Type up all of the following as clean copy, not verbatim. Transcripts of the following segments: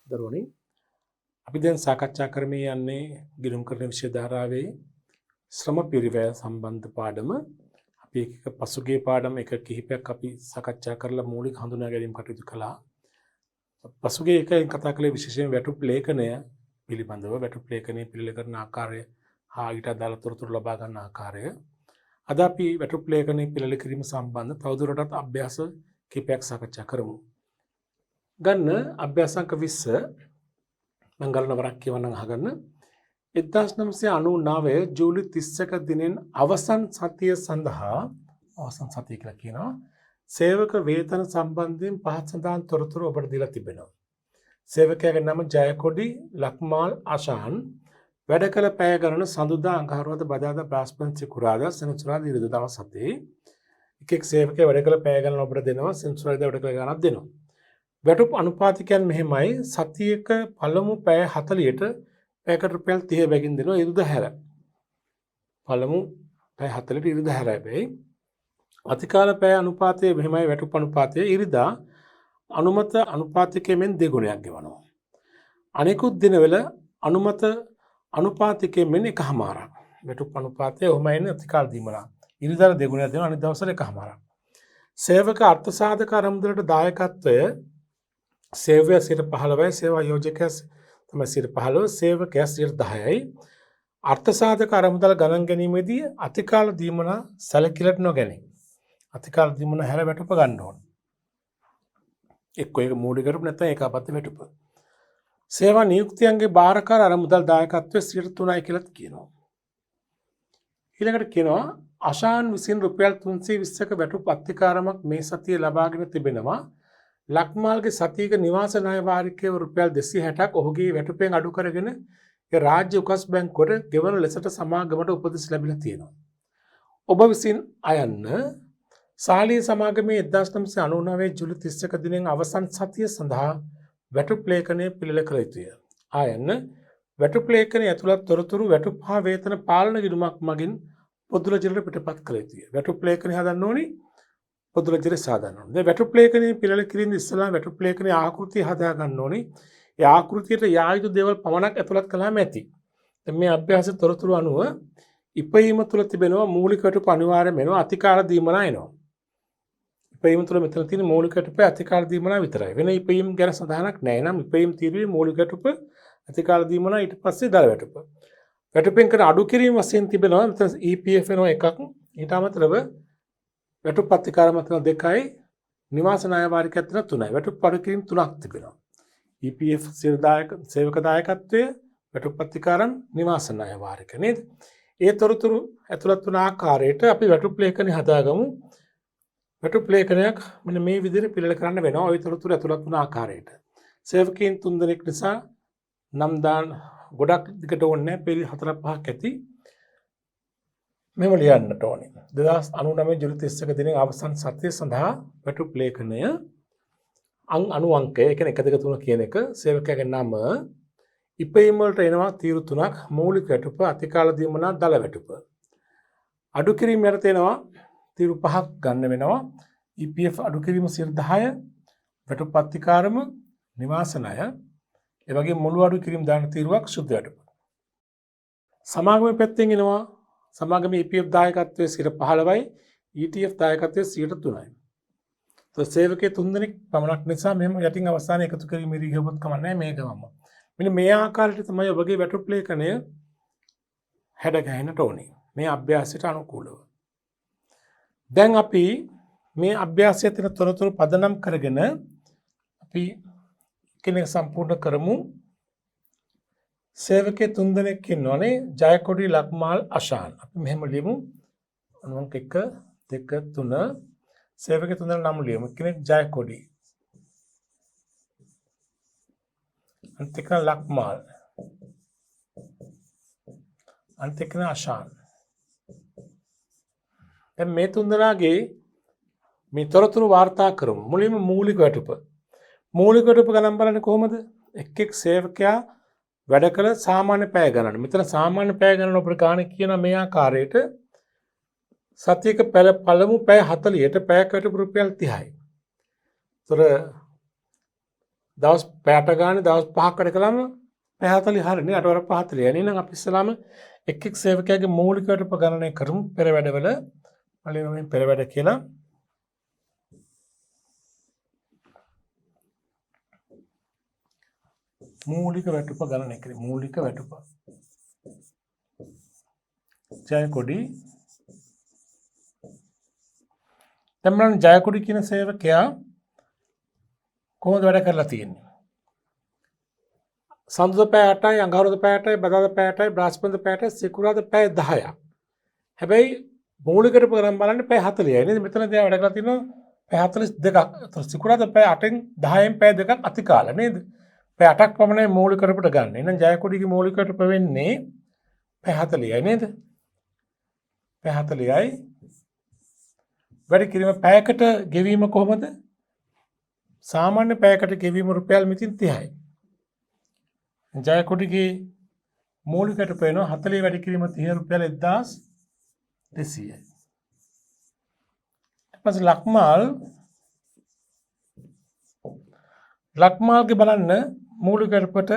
දරුවනි අපි දැන් සාකච්ඡා කරමින් යන්නේ ගිණුම් කරන විෂය ධාරාවේ ශ්‍රම පිරිවැය සම්බන්ධ පාඩම. අපි එක පසුගිය පාඩම් එක කිහිපයක් අපි සාකච්ඡා කරලා මූලික හඳුනා ගැනීම කටයුතු කළා. පසුගිය එකෙන් කතා කළේ විශේෂයෙන් වැටුප් ලේඛනය පිළිබඳව, වැටුප් ලේඛනය පිළිල කරන ආකාරය හා ඊට අදාළ තොරතුරු ලබා ගන්න ආකාරය. අද අපි වැටුප් ලේඛනය පිළිල කිරීම සම්බන්ධ තවදුරටත් අභ්‍යාස කිහිපයක් සාකච්ඡා කරමු. ගන්න අභ්‍යාසංක 20 මම ගලන වරක් කියවනම් අහගන්න. 1999 ජූලි 31 දිනෙන් අවසන් සතිය සඳහා අවසන් සතිය කියලා කියනවා. සේවක වේතන සම්බන්ධයෙන් පහත් සඳහන් තොරතුරු ඔබට දීලා තිබෙනවා. සේවකයාගේ නම ජයකොඩි ලක්මාල් ආශාන්. වැඩ කළ පැය ගණන සඳුදා අඟහරුවාදා බදාදා බ්‍රහස්පති සිකුරාදා සෙනසුරාදා ඉරිදා දවස් 7. එක සේවකයා වැඩ කළ පැය ගණන ඔබට දෙනවා. සෙනසුරාදා වැඩ කළ ගණනක් දෙනවා. වැටුප් අනුපාතිකයන් මෙහෙමයි. සතියක පළමු පැය 40ට පැයකට රුපියල් 30 බැගින් දෙනවා ඉරිදා හැර. පළමු පැය 40ට ඉරිදා හැර හැබැයි. අතිකාල පැය අනුපාතය මෙහෙමයි. වැටුප් අනුපාතය ඉරිදා අනුමත අනුපාතිකයෙන් දෙගුණයක් ගෙවනවා. අනෙකුත් දිනවල අනුමත අනුපාතිකයෙන් එකහමාරක්. වැටුප් අනුපාතය ඔහොමයි අතිකාල දීමලා. ඉරිදාට දෙගුණයක් දෙනවා අනිත් දවසට එකහමාරක්. සේවක අර්ථ සාධක ආරම්භවලට දායකත්වය සේවය 15%යි, සේවා යෝජකයා තමයි 15%, සේවකයා 10%යි. අර්ථ සාධක ආරම්භවල ගණන් ගැනීමේදී අතිකාල දීමනා සැලකිලට නොගැනේ. අතිකාල දීමනා හැර වැටුප ගන්න ඕන. එක්ක ඒක මූලික කරුප නැත්නම් ඒකාපත්‍ය වැටුප. සේවා නියුක්තියන්ගේ බාරකාර ආරම්භවල දායකත්වය 3%යි කියලා කියනවා. ඊළඟට කියනවා අශාන් විසින් රුපියල් 320ක වැටුප් අත්තිකාරමක් මේ සතියේ ලබාගෙන තිබෙනවා. ලක්මාල්ගේ සතියක නිවාස ණය වාරිකය රුපියල් 260ක් ඔහුගේ වැටුපෙන් අඩු කරගෙන ඒ රාජ්‍ය උකස් බැංකුවට ගෙවන ලෙසට සමාගමට උපදෙස් ලැබිලා තියෙනවා. ඔබ විසින් අයන්න සාලී සමාගමේ 1999 ජූලි 31 දිනෙන් අවසන් සතිය සඳහා වැටුප් ලේඛනය පිළිල කළ යුතුය. අයන්න වැටුප් ලේඛනය ඇතුළත් තොරතුරු වැටුප් හා වේතන පාලන ගිණුමක් මගින් පොදු රජයට පිටපත් කළ යුතුය. වැටුප් ලේඛනය හදන්න ඕනි පොදු රජයට සාදන්න ඕනි. දැන් වැටුප් ලේඛනය පිළිල කිරීම ඉස්සලා වැටුප් ලේඛනයේ ආකෘතිය හදා ගන්න ඕනි. ඒ ආකෘතියට යා යුතු දේවල් පමණක් ඇතුළත් කළාම ඇති. දැන් මේ අභ්‍යාස තොරතුරු අනුව ඉපයීම තුල තිබෙනවා මූලික වැටුප අනිවාර්යයෙන්ම එනවා අතිකාල දීමනා එනවා. ඉපයීම තුල මෙතන තියෙන මූලික වැටුප අතිකාල දීමනා විතරයි. වෙන ඉපයීම ගැන සඳහනක් නැහැ. නම් ඉපයීම තීරුවේ මූලික වැටුප අතිකාල දීමනා ඊට පස්සේ දල වැටුප. වැටුපෙන් කරන අඩු කිරීම වශයෙන් තිබෙනවා මෙතන EPF එනවා එකක්. ඊට අමතරව වැටුප් අතිකාරම තියෙන 2යි, නිවාස ණය වාරිකයක් තියෙන 3යි. වැටුප් අඩු කිරීම 3ක් තිබෙනවා. EPF සේවක දායකත්වය, වැටුප් අතිකාරම්, නිවාස ණය වාරික නේද? ඒ තොරතුරු ඇතුළත් වන ආකාරයට අපි වැටුප් ලේඛනය හදාගමු. වැටුප් ලේඛනයක් මෙන්න මේ විදිහට පිළිල කරන්න වෙනවා. ওই තොරතුරු ඇතුළත් වන ආකාරයට. සේවකයන් 3 දෙනෙක් නිසා නම් දාන ගොඩක් දිගට ඕනේ නැහැ. පෙළ 4-5ක් ඇති. මෙම ලියන්නට ඕනේ. 2099 ජූලි 31 දිනේ අවසන් සතිය සඳහා වැටුප් ලේඛනය අණු අංකය, ඒ කියන්නේ 1 2 3 කියන එක, සේවකයාගේ නම, ඉපයීම වලට එනවා තීරු 3ක්, මූලික වැටුප, අතිකාල දීමනා, දල වැටුප. අඩු කිරීම යටතේ එනවා තීරු 5ක් ගන්න වෙනවා. EPF අඩු කිරීම 10%, වැටුප් අතිකාරම, නිවාස ණය, ඒ වගේ මුළු අඩු කිරීම දාන තීරුවක් සුද්ධ වැටුප. සමාගමේ පැත්තෙන් එනවා සමාගමේ EPF දායකත්වයේ 15%යි, ETF දායකත්වයේ 3%යි. તો සේවකයේ 3 දෙනෙක් පමණක් නිසා මෙහෙම යටින් අවසානයේ එකතු කිරීමේ ගියොත් කමක් නැහැ මේ ගමම. මෙන්න මේ ආකාරයට තමයි ඔබගේ වැටුප් ලේඛනය හැඩ ගැහෙන්නට ඕනේ. මේ අභ්‍යාසයට අනුකූලව. දැන් අපි මේ අභ්‍යාසයේ තියෙන තොරතුරු පදනම් කරගෙන අපි කෙනෙක් සම්පූර්ණ කරමු. සේවකයේ 3 දෙනෙක් ඉන්නෝනේ. ජයකොඩි ලක්මාල් අශාන්. අපි මෙහෙම ලියමු. අනුන්ක 1 2 3 සේවකයේ 3 දෙනා නම් ලියමු. කෙනෙක් ජයකොඩි. අනිත් එක ලක්මාල්. අනිත් එක අශාන්. දැන් මේ 3 දෙනාගේ මේ තොරතුරු වාර්තා කරමු. මුලින්ම මූලික වැටුප. මූලික වැටුප ගණන් බලන්නේ කොහොමද? එක් සේවකයා වැඩ කළ සාමාන්‍ය පැය ගණන. මෙතන සාමාන්‍ය පැය ගණන අපිට ගන්න කියන මේ ආකාරයට සතියක පළමු පැය 40ට පැයකට රුපියල් 30යි. ඒතර දවස් පැයට ගානේ දවස් 5ක් වැඩ කළාම පැය 40 හරිනේ 8 වරක් 40. එහෙනම් අපි ඉස්සලාම එක් එක් සේවකයාගේ මූලික වැටුප ගණනය කරමු පෙර වැඩවල. පළවෙනි පෙර වැඩ කියලා මූලික වැටුප ගණනය කරමු. මූලික වැටුප. ජයකොඩි දැන් ජයකොඩි කියන සේවකයා කොහොමද වැඩ කරලා තියෙන්නේ? සඳුදා පැය 8යි, අඟහරුවාදා පැය 8යි, බදාදා පැය 8යි, බ්‍රහස්පතින්දා පැය 8යි, සිකුරාදා පැය 10ක්. හැබැයි මූලික වැටුප ගණන් බලන්නේ පැය 40යි නේද? මෙතනදී වැඩ කරලා තියෙනවා පැය 42ක්. සිකුරාදා පැය 8න් 10න් පැය 2ක් අතිකාල නේද? පැය 8ක් පමණයි මූලික වැටුපට ගන්න. එහෙනම් ජයකොඩිගේ මූලික වැටුප වෙන්නේ පැය 40යි නේද? පැය 40යි. වැඩි කිරීම පැයකට ගෙවීම කොහොමද? සාමාන්‍ය පැයකට ගෙවීම රුපියල් මිතින් 30යි. ජයකොඩිගේ මූලික වැටුප වෙනවා 40 වැඩි කිරීම 30 රුපියල් 1200යි. ඊපස්සේ ලක්මාල්ගේ බලන්න මූලික වැටුපට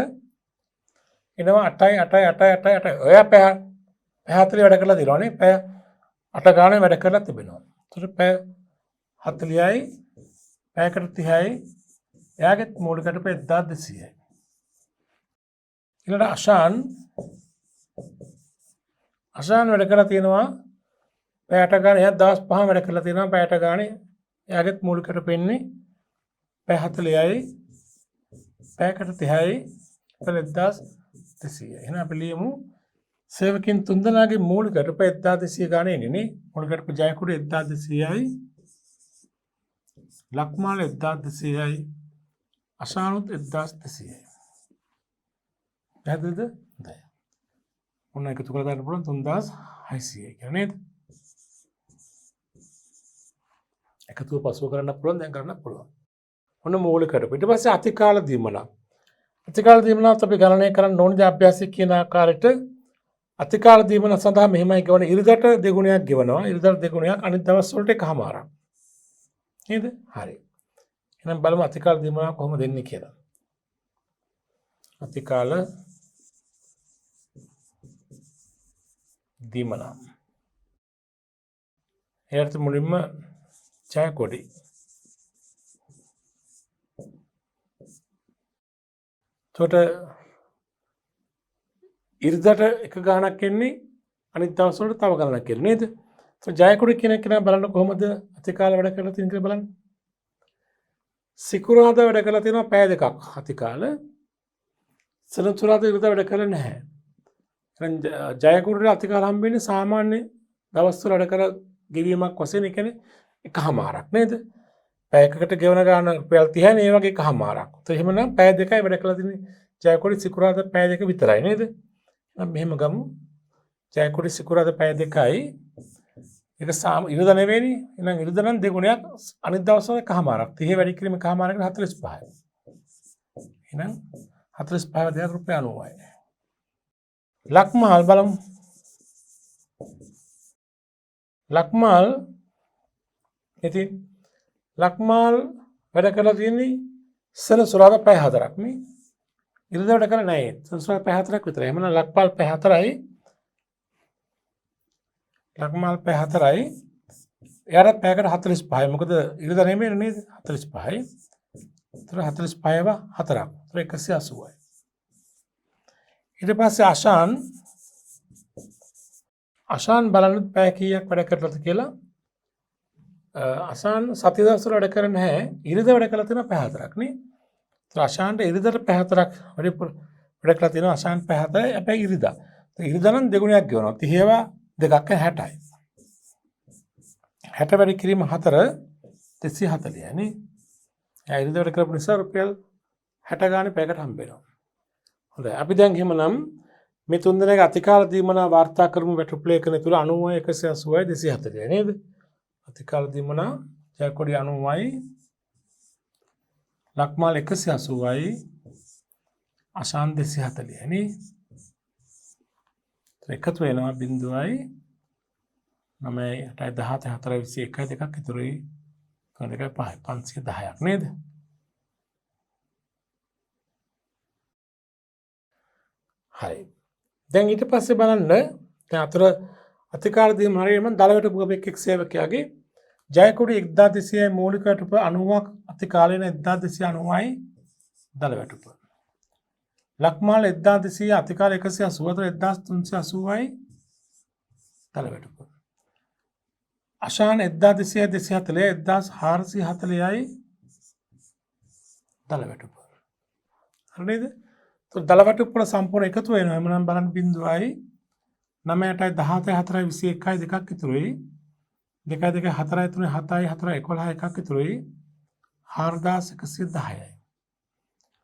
එනවා 8යි 8යි 8යි 8යි 8යි. ඔය පැය 40 වැඩ කරලා දිනවනේ. පැය 8 ගානේ වැඩ කරලා තිබෙනවා. ඒතර පැය 40යි පැයකට 30යි. එයාගේ මූලික වැටුප 1200යි. ඊළඟට අෂාන් වැඩ කරලා තියෙනවා පැය 8 ගානේ. එයා දවස් 5 වැඩ කරලා තියෙනවා පැය 8 ගානේ. එයාගේ මූලික වැටුප වෙන්නේ පැය 40යි පැයකට 30යි 1200යි. එහෙනම් අපි ලියමු සේවකින් තුන්දෙනාගේ මූලික වැටුප 1200 ගානේ එන්නේ නේ. මූලික වැටුප ජයකොඩි 1200යි, ලක්මාල් 1200යි, අෂානුත් 1200යි. පැහැදිලිද? හොඳයි. ඔන්න එකතු කරලා දාන්න පුළුවන් 3600යි කියලා නේද? එකතුව පසුව කරන්න පුළුවන්, දැන් කරන්න පුළුවන්. ඔන්න මූලික වැටුප. ඊට පස්සේ අතිකාල දීමන. අතිකාල දීමනත් අපි ගණනය කරන්න ඕනේ අභ්‍යාසයේ කියන ආකාරයට. අතිකාල දීමන සඳහා මෙහෙමයි ගෙවන. ඉරිදට දෙගුණයක් ගෙවනවා. ඉරිදට දෙගුණයක් අනිත් දවස් වලට එකමාරක්. නේද? හරි. එහෙනම් බලමු අතිකාල දීමන කොහොමද දෙන්නේ කියලා. අතිකාල දීමන. එයාට මුලින්ම ජයකොඩි. එතකොට ඉරිදට එක ගාණක් එන්නේ අනිත් දවස් වලට තව ගාණක් එන්නේ නේද? ජයකොඩි කියන කෙනා බලන්න කොහොමද අතිකාල වැඩ කරලා තියෙන කියලා බලන්න. සිකුරාදා වැඩ කරලා තියෙනවා පැය 2ක් අතිකාල. සෙනසුරාදා ඉරිදා වැඩ කරලා නැහැ. එහෙනම් ජයකොඩිට අතිකාල හම්බෙන්නේ සාමාන්‍ය දවස් වල වැඩ කර ගෙවීමක් වශයෙන්. ඒ කියන්නේ එකමාරක් නේද? පැයකට ගෙවන ගාන රුපියල් 30යි නේ. ඒ වගේ එකමාරක්. તો එහෙමනම් පැය 2යි වැඩ කරලා තියෙන්නේ ජයකොඩි සිකුරාදා පැය 2 විතරයි නේද? එහෙනම් මෙහෙම ගමු. ජයකොඩි සිකුරාදා පැය 2යි. ඒක ඉරිදා නෙවෙයිනේ. එහෙනම් ඉරිදා නම් දෙගුණයක් අනිත් දවස් වල එකමාරක්. 30 වැඩි කිරීම එකමාරකට 45යි. එහෙනම් 45 දෙයක් රුපියල් 90යි. ලක්මාල් බලමු. ලක්මාල් ඉතින් ලක්මාල් වැඩ කරලා තියෙන්නේ සෙනසුරාදා පැය 4ක් නේ. ඉරිදා වැඩ කරලා නැහැ. සෙනසුරාදා පැය 4ක් විතරයි. එහෙනම් ලක්මාල් පැය 4යි. ලක්මාල් පැය 4යි. එයාට පැයකට 45යි. මොකද ඉරිදා නෙමෙයි නේද? 45යි. ඒතර 45ව 4ක්. ඒතර 180යි. ඊට පස්සේ අෂාන් බලන්න පැය කීයක් වැඩ කරලාද කියලා. අෂාන් සති දවස් වල වැඩ කරන්නේ නැහැ. ඉරිදා වැඩ කරලා තියෙනවා පැය 4ක් නේ. ඒතර අෂාන්ට ඉරිදාට පැය 4ක් වැඩ කරලා තියෙනවා. අෂාන් පැය 4යි. හැබැයි ඉරිදා. ඉරිදා නම් දෙගුණයක් ගෙවනවා. 30ව 2ක් 60යි. 60 වැඩි කිරීම 4 240යි නේ. එයා ඉරිදා වැඩ කරපු නිසා රුපියල් 60 ගානේ පැයකට හම්බ වෙනවා. හොඳයි. අපි දැන් එහෙමනම් මේ තුන් දෙනාගේ අතිකාල දීමන වාර්තා කරමු. වැටුප් ලේඛන තුල 90යි 180යි 240යි නේද? අතිකාල දීමන ජයකොඩි 90යි, ලක්මාල් 180යි, අෂාන් 240යි නේ. එකතු වෙනවා 0යි 9යි 8යි 17යි 4යි 21යි 2ක් ඉතුරුයි. 2යි 5යි 510ක් නේද? හරි. දැන් ඊට පස්සේ බලන්න දැන් අතර අතිකාල දීම හරියම දලවැටුපු එක් සේවකයාගේ ජයකොඩි 1200යි මූලික වැටුප 90ක් අතිකාලේන 1290යි දලවැටුප. ලක්මාල 1200 අතිකාල 180 1380යි දලවැටුප. අශාන් 1240 1440යි දලවැටුප. හරි නේද? તો දලවැටුප වල සම්පූර්ණ එකතු වෙනවා. එමනම් බලන්න බිඳුවයි 9ටයි 17යි 4යි 21යි දෙකක් ඉතුරුයි. 2 2 4යි 3 7යි 4යි 11යි එකක් ඉතුරුයි. 4110යි.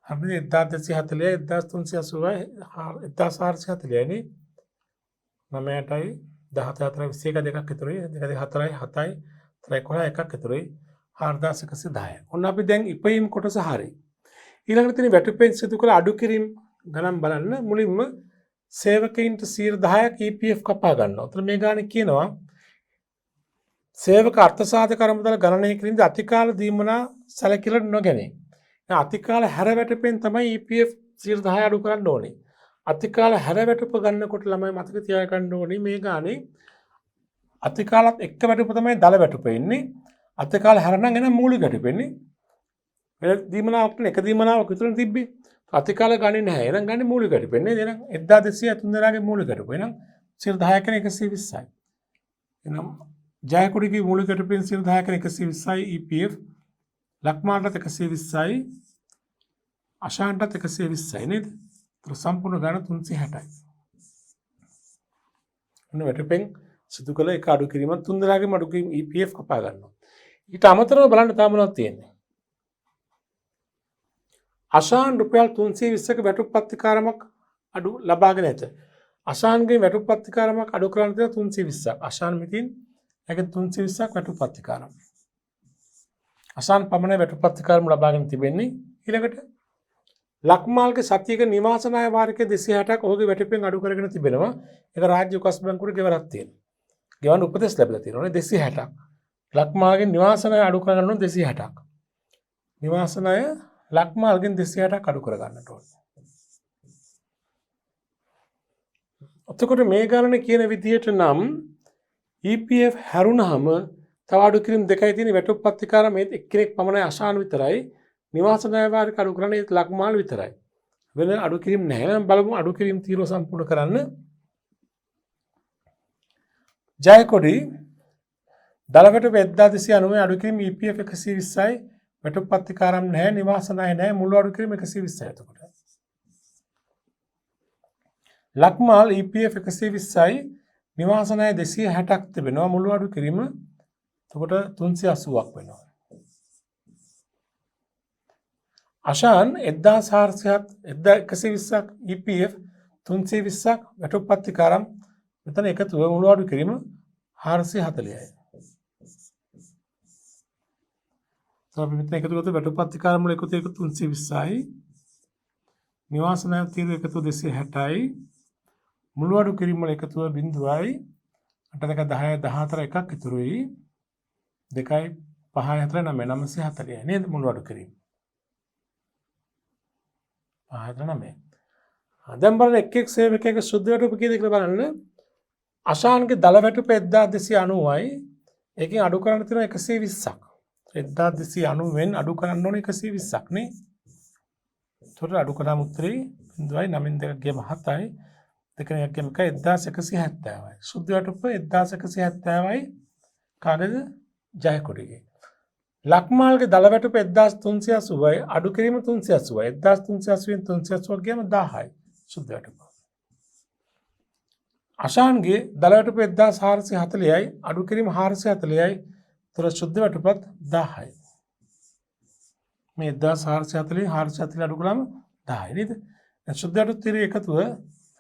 හරිද? 1240යි 1380යි 1440යි නේ. 9ටයි 17යි 4යි 21යි දෙකක් ඉතුරුයි. 2 2 4යි 7යි 3යි 11යි එකක් ඉතුරුයි. 4110යි. ඔන්න අපි දැන් ඉපයීම් කොටස හරි. ඊළඟට තියෙන වැටුපෙන් සිදු කළ අඩු කිරීම ගණන් බලන්න. මුලින්ම සේවකයින්ට 10%ක් EPF කපා ගන්නවා. උතන මේ ගානේ කියනවා සේවක අර්ථසාධක අරමුදල ගණනය කිරීමේදී අතිකාල දීමනා සැලකිලි නොගැනේ. දැන් අතිකාල හැර වැටුපෙන් තමයි EPF 10% අඩු කරන්න ඕනේ. අතිකාල හැර වැටුප ගන්නකොට ළමයි මතක තියාගන්න ඕනේ මේ ගානේ අතිකාලත් එක්ක වැටුප තමයි දල වැටුප එන්නේ. අතිකාල හැර නම් එන මූලික වැටුප එන්නේ. වෙන දීමනාවක් නේ එක දීමනාවක් විතර තිබ්බේ. අතිකාල ගන්නේ නැහැ. එහෙනම් ගන්නේ මූලික වැටුප එන්නේ. එහෙනම් 1203 දෙනාගේ මූලික වැටුප. එහෙනම් 10% කියන 120යි. එහෙනම් ජයකොඩිගේ මූලික වැටුපෙන් 10% කියන 120යි EPF. ලක්මාලට 120යි. අශාන්ටත් 120යි නේද? ඒතර සම්පූර්ණ ගණන 360යි. එන්න වැටුපෙන් සිදු කළ එක අඩු කිරීමක් 3 දෙනාගේම අඩු කිරීම EPF කපා ගන්නවා. ඊට අමතරව බලන්න තාම මොනවද තියෙන්නේ? අශාන් රුපියල් 320ක වැටුප් පත්තිකාරමක් අඩු ලබාගෙන ඇත. අශාන්ගේ වැටුප් පත්තිකාරමක් අඩු කරන්න තියෙන 320ක්. අශාන් මිතින් ඒක 320ක් වැටුප් පත්තිකාරම. අශාන් පමණ වැටුප් පත්තිකාරම ලබාගෙන තිබෙන්නේ. ඊළඟට ලක්මාල්ගේ සතියක නිවාස ණය වාරිකය 260ක් ඔහුගේ වැටුපෙන් අඩු කරගෙන තිබෙනවා. ඒක රාජ්‍ය කොස් බැංකුවට ගෙවරක් තියෙනවා. ගෙවන්න උපදෙස් ලැබිලා තියෙනවානේ 260ක්. ලක්මාල්ගේ නිවාස ණය අඩු කරගන්න ඕන 260ක්. නිවාස ණය ලක්මාල්ගෙන් 260ක් අඩු කර ගන්නට ඕනේ. එතකොට මේ ගණන කියන විදිහට නම් EPF හැරුණාම තව අඩු කිරීම දෙකයි තියෙන වැටුප් පත්තිකාර මේ එක්කෙනෙක් පමණයි අශාන් විතරයි. නිවාස ණය වාරික අඩු කරන්නේ ලක්මාල් විතරයි. වෙන අඩු කිරීම නැහැ. නම් බලමු අඩු කිරීම තීරුව සම්පූර්ණ කරන්න. ජයකොඩි දලවැටුප 1290 අඩු කිරීම EPF 120යි. වැටුප් පත්තිකාරම් නැහැ, නිවාස ණය නැහැ, මුළු අඩු කිරීම 120යි. එතකොට ලක්මාල් EPF 120යි, නිවාස ණය 260ක් තිබෙනවා, මුළු අඩු කිරීම එතකොට 380ක් වෙනවා. අශාන් 1400ක් 120ක් EPF 320ක් වැටුප් පත්තිකාරම් මෙතන එකතුව මුළු අඩු කිරීම 440යි. අපි මෙතන එකතු කරලා වැටුප් පත්තිකාරම් වල එකතු 320යි. නිවාස ණය තීරු එකතු 260යි. මුළු අඩු කිරීම වල එකතුව 0යි. 8 2 10 14 එකක් ඉතුරුයි. 2යි 5යි 4යි 9යි 940යි නේද මුළු අඩු කිරීම. 5යි 9යි. දැන් බලන්න එක් සේවකයෙක් සුද්ධ වැටුප කීයද කියලා බලන්න. අශාන්ගේ දල වැටුප 1290යි. ඒකෙන් අඩු කරන්න තියෙනවා 120ක්. 1290ෙන් අඩු කරන්න ඕනේ 120ක් නේ. ඒතකොට අඩු කරාම උත්තරේ 0.9 2 ගියම 7යි. දෙකෙන් එකක් ගියම 1170යි. සුද්ධ වැටුප 1170යි කාගේද? ජයකොඩිගේ. ලක්මාල්ගේ දල වැටුප 1380යි අඩු කිරීම 380යි. 1380න් 380ක් ගියම 1000යි සුද්ධ වැටුප. අශාන්ගේ දල වැටුප 1440යි අඩු කිරීම 440යි. තොර සුද්ධ වැටුපත් 1000යි. මේ 1440 440 අඩු කළාම 10යි නේද? දැන් සුද්ධ වැටුප තීරය එකතුව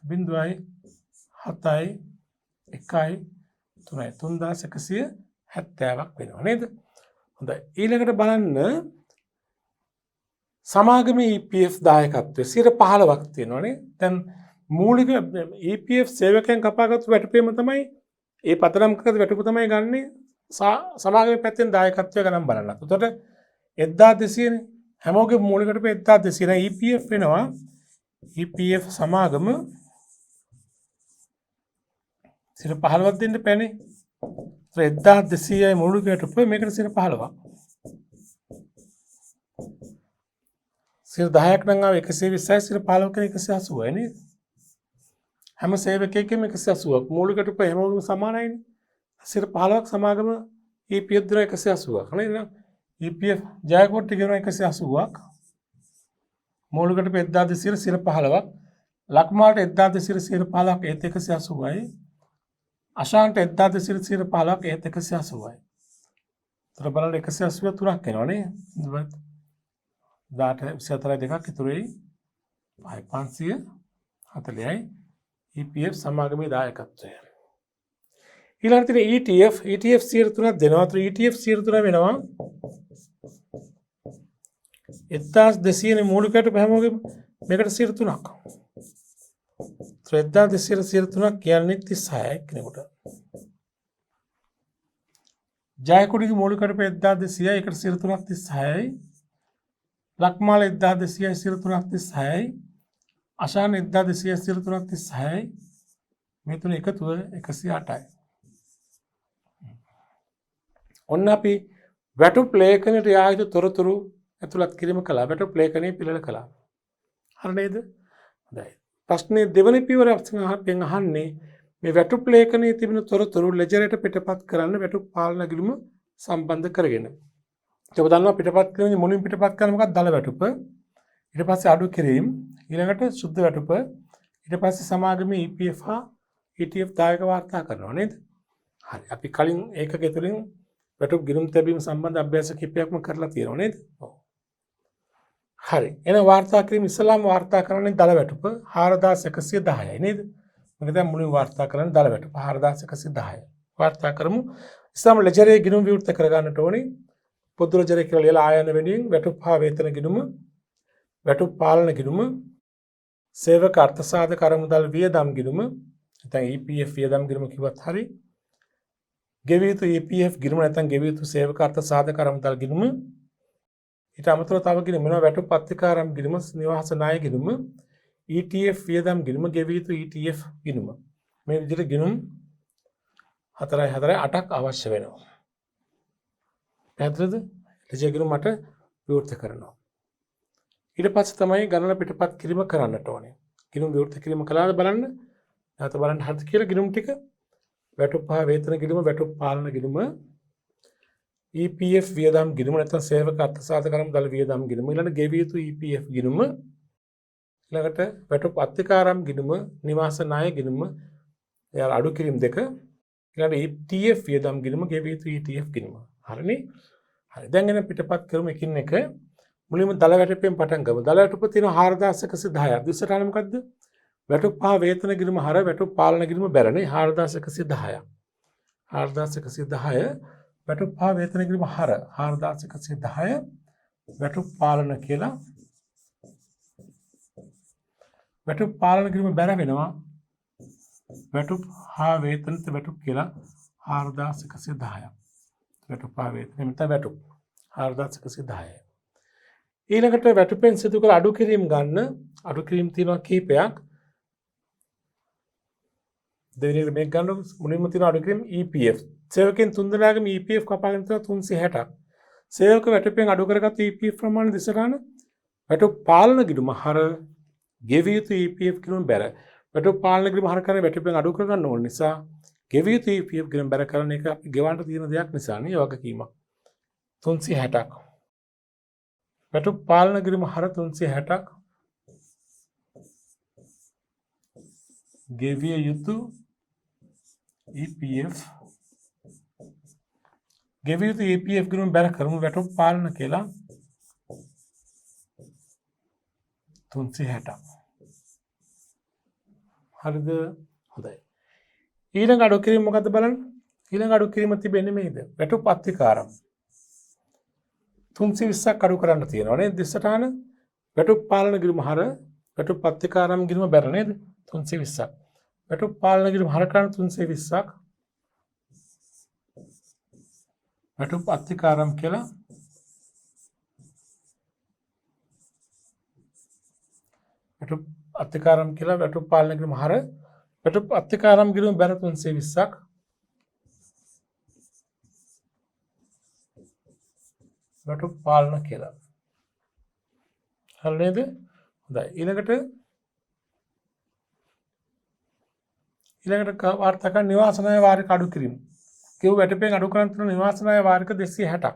0යි 7යි 1යි 3යි 3170ක් වෙනවා නේද? හොඳයි. ඊළඟට බලන්න සමාගමේ EPF දායකත්වය 15ක් තියෙනවානේ. දැන් මූලික EPF සේවකයන් කපාගත්තු වැටුපේම තමයි ඒ පතරම් කරගත්තු වැටුප තමයි ගන්නෙ සමාගමේ පැත්තෙන් දායකත්වය ගණන් බලන්න. එතකොට 1200 නේ. හැමෝගේ මූලික වැටුප 1200 නේ. EPF වෙනවා. EPF සමාගම 15ක් දෙන්න පැනේ. ඒතර 1200යි මූලික වැටුප මේකට 15ක්. 10ක් නම් ආව 120යි 15ක 180යි නේද? හැම සේවකයෙක්ගේම 180ක් මූලික වැටුප හැමෝගෙම සමානයිනේ. 15ක් සමාගම EPF දෙන 180ක් නේද? EPF ජයකොට්ටි ගෙන 180ක් මූලික වැටුප 1200 15ක් ලක්මාලට 1200 15ක් ඒත් 180යි අශාන්ට 1200 15ක් ඒත් 180යි. තර බලන්න 183ක් එනවා නේ. 14 දෙකක් ඉතුරු වෙයි 540යි EPF සමාගමේ දායකත්වය. ඊළඟට ETF 3ක් දෙනවා. ETF 3 වෙනවා 1200 මූලික වැටුප හැමෝගෙම මේකට 3ක්. 1200 කියන්නේ 36යි කෙනෙකුට. ජයකොඩිගේ මූලික වැටුප 1200යි ඒකට 3ක් 36යි. ලක්මාල 1200යි 3ක් 36යි. අශාන 1200යි 3ක් 36යි. මේ තුන එකතුව 108යි. ඔන්න අපි වැටුප් ලේඛනයට යා යුතු තොරතුරු ඇතුළත් කිරීම කළා. වැටුප් ලේඛනයේ පිළිල කළා. හරි නේද? හොඳයි. ප්‍රශ්නේ දෙවන පියවර අපෙන් අහන්නේ මේ වැටුප් ලේඛනයේ තිබෙන තොරතුරු ලෙජරයට පිටපත් කරන්න වැටුප් පාලන ගිණුම සම්බන්ධ කරගෙන. ඔබ දන්නවා පිටපත් කිරීමේ මුලින් පිටපත් කරන මොකක්ද? දල වැටුප. ඊට පස්සේ අඩු කිරීම, ඊළඟට සුද්ධ වැටුප, ඊට පස්සේ සමාගමේ EPF හා ETF දායක වාර්තා කරනවා නේද? හරි. අපි කලින් ඒකක තුලින් වැටුප් ගිණුම් තැබීම සම්බන්ධ අභ්‍යාස කිහිපයක්ම කරලා තියෙනවා නේද? ඔව්. හරි. එන වාර්තා කිරීම ඉස්සලාම වාර්තා කරන්නේ දල වැටුප 4110යි නේද? මම දැන් මුලින් වාර්තා කරන්නේ දල වැටුප 4110යි. වාර්තා කරමු. ඉස්සලාම ලෙජරේ ගිණුම් විවෘත කර ගන්නට ඕනේ. පොදු ලෙජරේ කියලා ලියලා ආයන වෙනුවෙන් වැටුප් හා වේතන ගිණුම, වැටුප් පාලන ගිණුම, සේවක අර්ථසාධක අරමුදල් වියදම් ගිණුම, නැත්නම් EPF වියදම් ගිණුම කිව්වත් හරි. ගෙවිය යුතු EPF ගිණුම නැත්නම් ගෙවිය යුතු සේවක අර්ථසාධක අරමුදල් ගිණුම. ඊට අමතරව තව ගිණුම වෙනවා වැටුප් පත්තිකාරම් ගිණුම, නිවාස ණය ගිණුම, ETF වියදම් ගිණුම, ගෙවිය යුතු ETF ගිණුම. මේ විදිහට ගිණුම් 8ක් අවශ්‍ය වෙනවා. පැහැදිලිද? ලෙජර් ගිණුම මට විවෘත කරනවා. ඊට පස්සේ තමයි ගණන පිටපත් කිරීම කරන්නට ඕනේ. ගිණුම් විවෘත කිරීම කළාද බලන්න. නැවත බලන්න හරිද කියලා ගිණුම් ටික වැටුප් හා වේතන ගිණුම, වැටුප් පාලන ගිණුම, EPF වියදම් ගිණුම නැත්නම් සේවක අර්ථසාධක අරමුදල් වියදම් ගිණුම, ඊළඟට ගෙවිය යුතු EPF ගිණුම, ඊළඟට වැටුප් අත්තිකාරම් ගිණුම, නිවාස ණය ගිණුම, එයාල අඩු කිරීම දෙක, ඊළඟට ETF වියදම් ගිණුම, ගෙවිය යුතු ETF ගිණුම. හරිනේ? හරි. දැන් එන පිටපත් කරමු එකින් එක. මුලින්ම දල වැටුපෙන් පටන් ගමු. දල වැටුප තියෙන 4110ක්. දිස්සටහන මොකද්ද? වැටුප් හා වේතන ගිණුම හර වැටුප් පාලන ගිණුම බැරනේ 4110ක්. 4110 වැටුප් හා වේතන ගිණුම හර 4110 වැටුප් පාලන කියලා වැටුප් පාලන ගිණුම බැර වෙනවා වැටුප් හා වේතනට වැටුප් කියලා 4110ක්. වැටුප් හා වේතන මෙතන වැටුප් 4110. ඊළඟට වැටුපෙන් සිදු කළ අඩු කිරීම ගන්න. අඩු කිරීම තියෙනවා කීපයක්. දෙවෙනි එක මේක ගන්න මුලින්ම තියෙන අඩු කිරීම EPF. සේවකයන් 3 දෙනාගේම EPF කපාගෙන තියෙනවා 360ක්. සේවක වැටුපෙන් අඩු කරගත් EPF ප්‍රමාණය දිසගන්න වැටුප් පාලන ගිණුම හර ගෙවිය යුතු EPF ගිණුම බැර. වැටුප් පාලන ගිණුම හර කරන වැටුපෙන් අඩු කරගන්න ඕන නිසා ගෙවිය යුතු EPF ගිණුම බැර කරන එක අපි ගෙවන්න තියෙන දෙයක් නිසා නේ වගකීමක්. 360ක්. වැටුප් පාලන ගිණුම හර 360ක් ගෙවිය යුතු EPF ගෙවිය යුතු EPF ගිණුම බැර කරමු වැටුප් පාලන කියලා 360ක්. හරිද? හොඳයි. ඊළඟ අඩු කිරීම මොකද්ද බලන්න. ඊළඟ අඩු කිරීම තිබෙන්නේ මේද? වැටුප් අත්තිකාරම් 320ක් අඩු කරන්න තියෙනවා නේද? දිස්සටහන වැටුප් පාලන ගිණුම හර වැටුප් අත්තිකාරම් ගිණුම බැර නේද? 320ක්. වැටුප් පාලන ගිණුම හර කරන 320ක් වැටුප් අත්තිකාරම් කියලා වැටුප් අත්තිකාරම් කියලා වැටුප් පාලන ගිණුම හර වැටුප් අත්කාරම් ගිණුම බැර 320ක්. වැටුප් පාලන කියලා. හරි නේද? හොඳයි. ඊළඟට වාර්තා කරන නිවාස ණය වාරික අඩු කිරීම. කිව් වැටුපෙන් අඩු කරන් තියෙන නිවාස ණය වාරික 260ක්.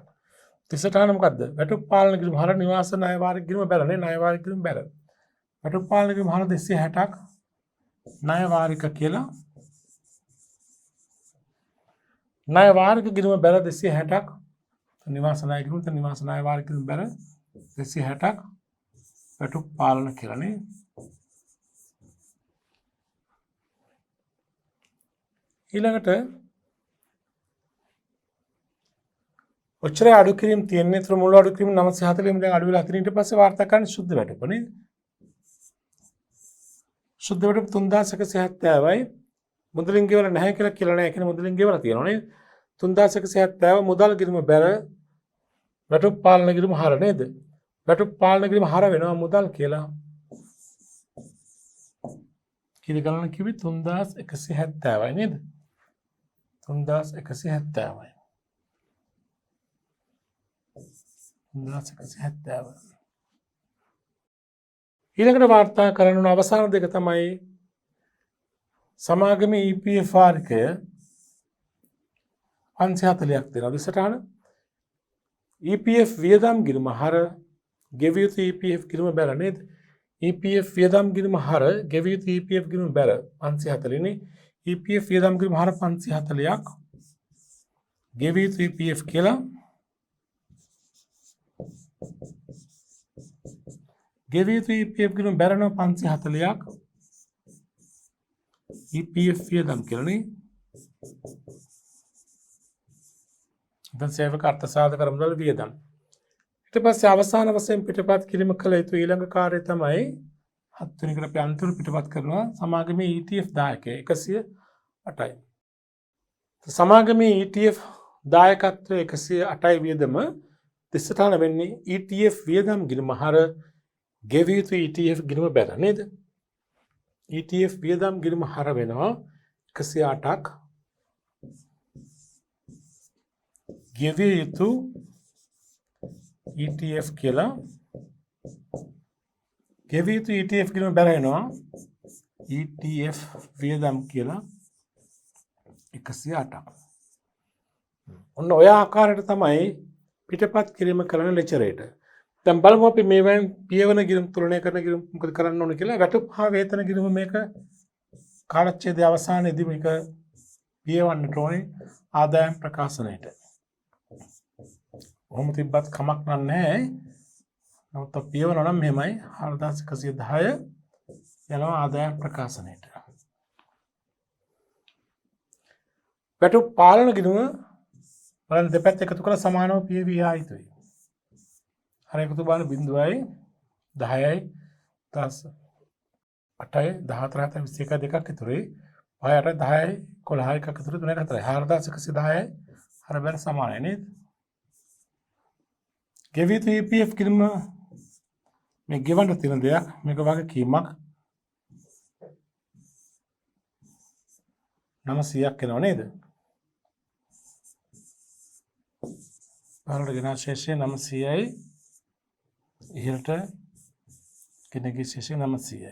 38 මොකද්ද? වැටුප් පාලන කිරීම හර නිවාස ණය වාරික කිරීම බැලනේ ණය වාරික කිරීම බැල. වැටුප් පාලන කිරීම හර 260ක් ණය වාරික කියලා. ණය වාරික කිරීම බැල 260ක්. නිවාස ණය කිරීම නිවාස ණය වාරික කිරීම බැල 260ක් වැටුප් පාලන කියලා නේ. ඊළඟට ඔච්චර අඩු කිරීම තියෙන්නේ. ඒතර මුල් අඩු කිරීම 940 දැන් අඩු වෙලා 4 ඊට පස්සේ වාර්තා කරන්නේ සුද්ධ වැටුප නේද? සුද්ධ වැටුප 3170යි. මුදලින් ගෙවලා නැහැ කියලා නෑ. ඒ කියන්නේ මුදලින් ගෙවලා තියෙනවා නේද? 3170 මුදල් කිරීම බැර වැටුප් පාලන කිරීම හර නේද? වැටුප් පාලන කිරීම හර වෙනවා මුදල් කියලා. කීයද ගණන කිව්වේ 3170යි නේද? 3170යි. 3170. ඊළඟට වාර්තා කරන අවසාන දෙක තමයි සමාගමේ EPF වාරිකය 540ක් දෙනවා. විසටහන EPF වියදම් ගිණුම හර ගෙවිය යුතු EPF ගිණුම බැල නේද? EPF වියදම් ගිණුම හර ගෙවිය යුතු EPF ගිණුම බැල 540 නේ. EPF වියදම් ගිණුම හර 540ක් ගෙවිය යුතු EPF කියලා. ගෙවිය යුතු EPF ගිණුම බැලනවා 540ක් EPF වියදම් කියලා නේ. දැන් සේවක අර්ථ සාධක මුදල් වියදම්. ඊට පස්සේ අවසාන වශයෙන් පිටපත් කිරීම කළ යුතු ඊළඟ කාර්යය තමයි 7 වෙනි එකට අපි අන්තිම පිටපත් කරනවා සමාගමේ ETF දායකය 108යි. සමාගමේ ETF දායකත්වය 108යි වියදම 38 වෙන්නේ ETF වියදම් ගිණුම හර ගෙවිය යුතු ETF ගිණුම බැල නේද? ETF වියදම් ගිණුම හර වෙනවා 108ක් ගෙවිය යුතු ETF කියලා. ගෙවිය යුතු ETF ගිණුම බැල වෙනවා ETF වියදම් කියලා 108ක්. ඔන්න ඔය ආකාරයට තමයි පිටපත් කිරීම කරන ලෙචරේට. දැන් බලමු අපි මේවෙන් පියවන ගිණුම් තුලනය කරන ගිණුම් මොකද කරන්න ඕන කියලා. වැටුප් හා වේතන ගිණුම මේක කාලච්ඡේදයේ අවසානයේදී මේක පියවන්නට ඕනේ ආදායම් ප්‍රකාශනයේට. ඔහොම තිබ්බත් කමක් නැහැ. නමුත් පියවන නම් මෙහෙමයි 4110 යනවා ආදායම් ප්‍රකාශනයේට. වැටුප් පාලන ගිණුම බලන්න දෙපැත්ත එකතු කරලා සමානව පියවිය යුතුයි. හරි එකතු බලන්න 0යි 10යි 8යි 14යි 21යි දෙකක් ඉතුරුයි. 6යි 10යි 11යි එකක් ඉතුරු 3යි 4යි 4110යි හර බැල සමානයි නේද? ගෙවිය යුතු EPF ගිණුම මේ ගෙවන්න තියෙන දෙයක් මේක වගකීමක් 900ක් එනවා නේද? පහළට ගෙනා ශේෂය 900යි ඉහළට ගෙන ගිය ශේෂය 900යි.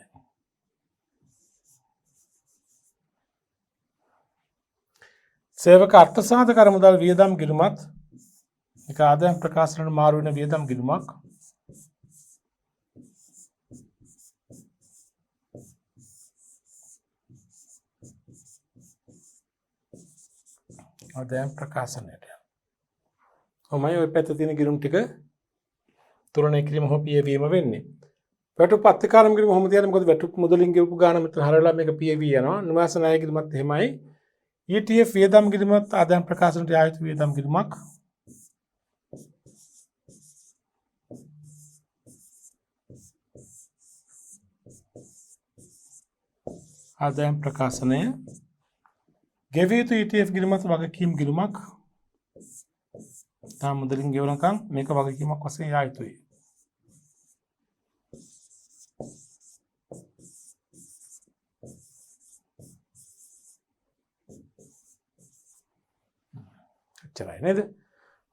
සේවක අර්ථ සාධක මුදල් වියදම් ගිණුමත් ඒක ආදායම් ප්‍රකාශනට මාරු වෙන වියදම් ගිණුමක්. ආදායම් ප්‍රකාශනයට. ඔමයි ඔය පැත්තේ තියෙන ගිණුම් ටික තුලනය කිරීම හෝ පියවීම වෙන්නේ. වැටුප් අත්කාරම් කිරීම කොහොමද යන්නේ? මොකද වැටුප් මුදලින් ගෙවපු ගාන මෙතන හරවලා මේක පියවී යනවා. නිවාස ණය ගිණුමත් එහෙමයි. ETF වියදම් ගිණුමත් ආදායම් ප්‍රකාශනට ආයත වියදම් ගිණුමක්. ආදායම් ප්‍රකාශනය ගෙවිය යුතු ETF ගිණුමත් වගකීම් ගිණුමක්. තාම මුදලින් ගෙවනකම් මේක වගකීමක් වශයෙන් යා යුතුයි. එච්චරයි නේද?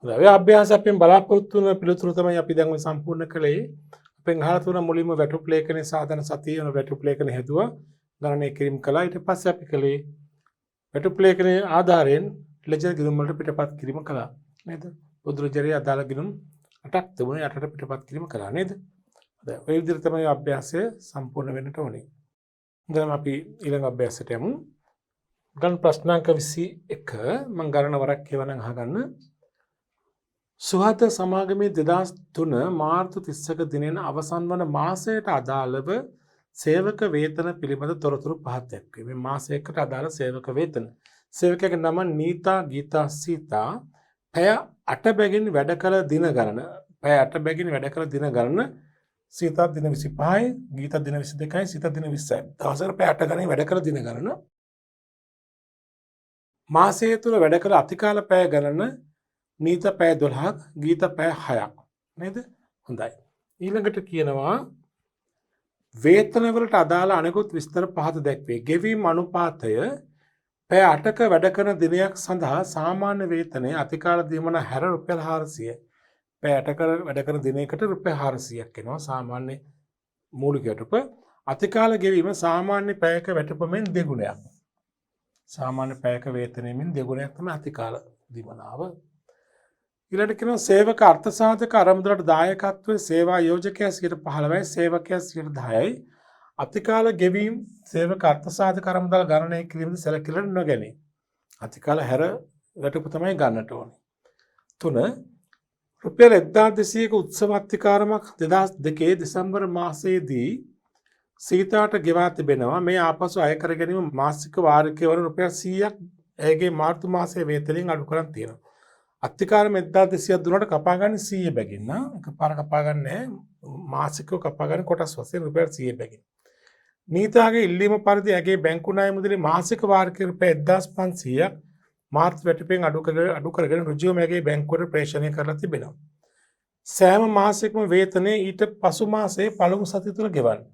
හොඳයි. ඔය අභ්‍යාස අපෙන් බලාපොරොත්තු වෙන පිළිතුරු තමයි අපි දැන් ඔය සම්පූර්ණ කළේ. අපෙන් අහලා තුන මුලින්ම වැටුප් ලේඛනයේ සාධන සතිය වෙන වැටුප් ලේඛන හැදුවා. ගණනය කිරීම කළා. ඊට පස්සේ අපි කළේ වැටුප් ලේඛනයේ ආධාරයෙන් ලෙජර් ගිණුම් වලට පිටපත් කිරීම කළා. නේද? පොදුරජරයේ අදාළ ගිණුම් 8ක් තිබුණේ 8ට පිටපත් කිරීම කළා නේද? හොඳයි. ඔය විදිහට තමයි අභ්‍යාසය සම්පූර්ණ වෙන්නට ඕනේ. දැන් අපි ඊළඟ අභ්‍යාසයට යමු. ගණන් ප්‍රශ්නාංක 21 මම ගණන වරක් කියවනම් අහගන්න. සුහද සමාගමේ 2003 මාර්තු 30ක දිනෙන් අවසන් වන මාසයට අදාළව සේවක වේතන පිළිබඳ තොරතුරු පහක් දැක්වේ. මේ මාසයකට අදාළ සේවක වේතන. සේවකයාගේ නම නීතා ගීතා සීතා. පැය 8 බැගින් වැඩ කළ දින ගණන. පැය 8 බැගින් වැඩ කළ දින ගණන සීතා දින 25යි, ගීතා දින 22යි, සීතා දින 20යි. දවසකට පැය 8 ගණන් වැඩ කළ දින ගණන. මාසය තුළ වැඩ කළ අතිකාල පැය ගණන නීත පැය 12ක්, ගීත පැය 6ක්. නේද? හොඳයි. ඊළඟට කියනවා වේතනවලට අදාළ අනෙකුත් විස්තර පහත දැක්වේ. ගෙවීම් අනුපාතය පැය 8ක වැඩ කරන දිනයක් සඳහා සාමාන්‍ය වේතනය අතිකාල දීමන හැර රුපියල් 400යි. පැය 8ක වැඩ කරන දිනයකට රුපියල් 400ක් එනවා සාමාන්‍ය මූලික වැටුප. අතිකාල ගෙවීම සාමාන්‍ය පැයක වැටුපෙන් දෙගුණයක්. සාමාන්‍ය පැයක වේතනයෙන් දෙගුණයක් තමයි අතිකාල දීමනාව. ඊළඟට කියනවා සේවක අර්ථසාධක අරමුදලට දායකත්වයේ සේවා යෝජකයා 15%යි, සේවකයා 10%යි. අතිකාල ගෙවීම් සේවක අර්ථසාධක අරමුදල් ගණනය කිරීමද සැලකිලි නොගැනේ. අතිකාල හැර වැටුප තමයි ගන්නට ඕනේ. 3 රුපියල් 1200ක උත්සව අත්තිකාරමක් 2002 දෙසැම්බර් මාසයේදී සීතාට ගෙවා තිබෙනවා. මේ ආපසු අය කර ගැනීම මාසික වාරිකය වන රුපියල් 100ක් ඇයගේ මාර්තු මාසයේ වේතනයෙන් අඩු කරන් තියෙනවා. අත්තිකාරම 1200ක් දුන්නට කපා ගන්න 100 බැගින් නා එකපාර කපා ගන්න නැහැ. මාසිකව කපා ගන්න කොටස් වශයෙන් රුපියල් 100 බැගින්. නීතාගේ ඉල්ලීම පරිදි ඇගේ බැංකු ණය මුදලේ මාසික වාරිකය රුපියල් 1500ක් මාර්තු වැටුපෙන් අඩු කරගෙන ඍජුවම ඇගේ බැංකුවට ප්‍රේෂණය කරලා තිබෙනවා. සෑම මාසයකම වේතනය ඊට පසු මාසයේ පළමු සතිය තුල ගෙවන්න.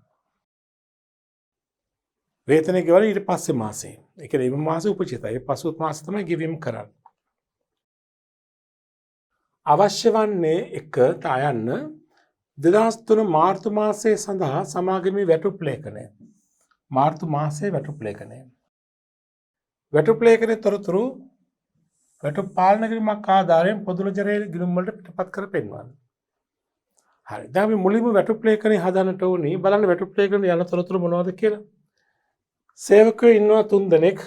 වේතනය ගෙවන ඊට පස්සේ මාසේ. ඒ කියන්නේ මේ මාසේ උපචිතයි. ඒ පසු මාසෙ තමයි ගෙවීම කරන්නේ. අවශ්‍ය වන්නේ එක තයන්න 2003 මාර්තු මාසයේ සඳහා සමාගමේ වැටුප් ලේඛනය. මාර්තු මාසයේ වැටුප් ලේඛනය. වැටුප් ලේඛනයේ තොරතුරු වැටුප් පාලන කිරීමක් ආධාරයෙන් පොදුරජරයේ ගිණුම් වලට පිටපත් කර පෙන්වන්න. හරි. දැන් අපි මුලින්ම වැටුප් ලේඛනය හදන්නට ඕනේ. බලන්න වැටුප් ලේඛනයේ යන තොරතුරු මොනවද කියලා. සේවකයෝ ඉන්නවා 3 දෙනෙක්.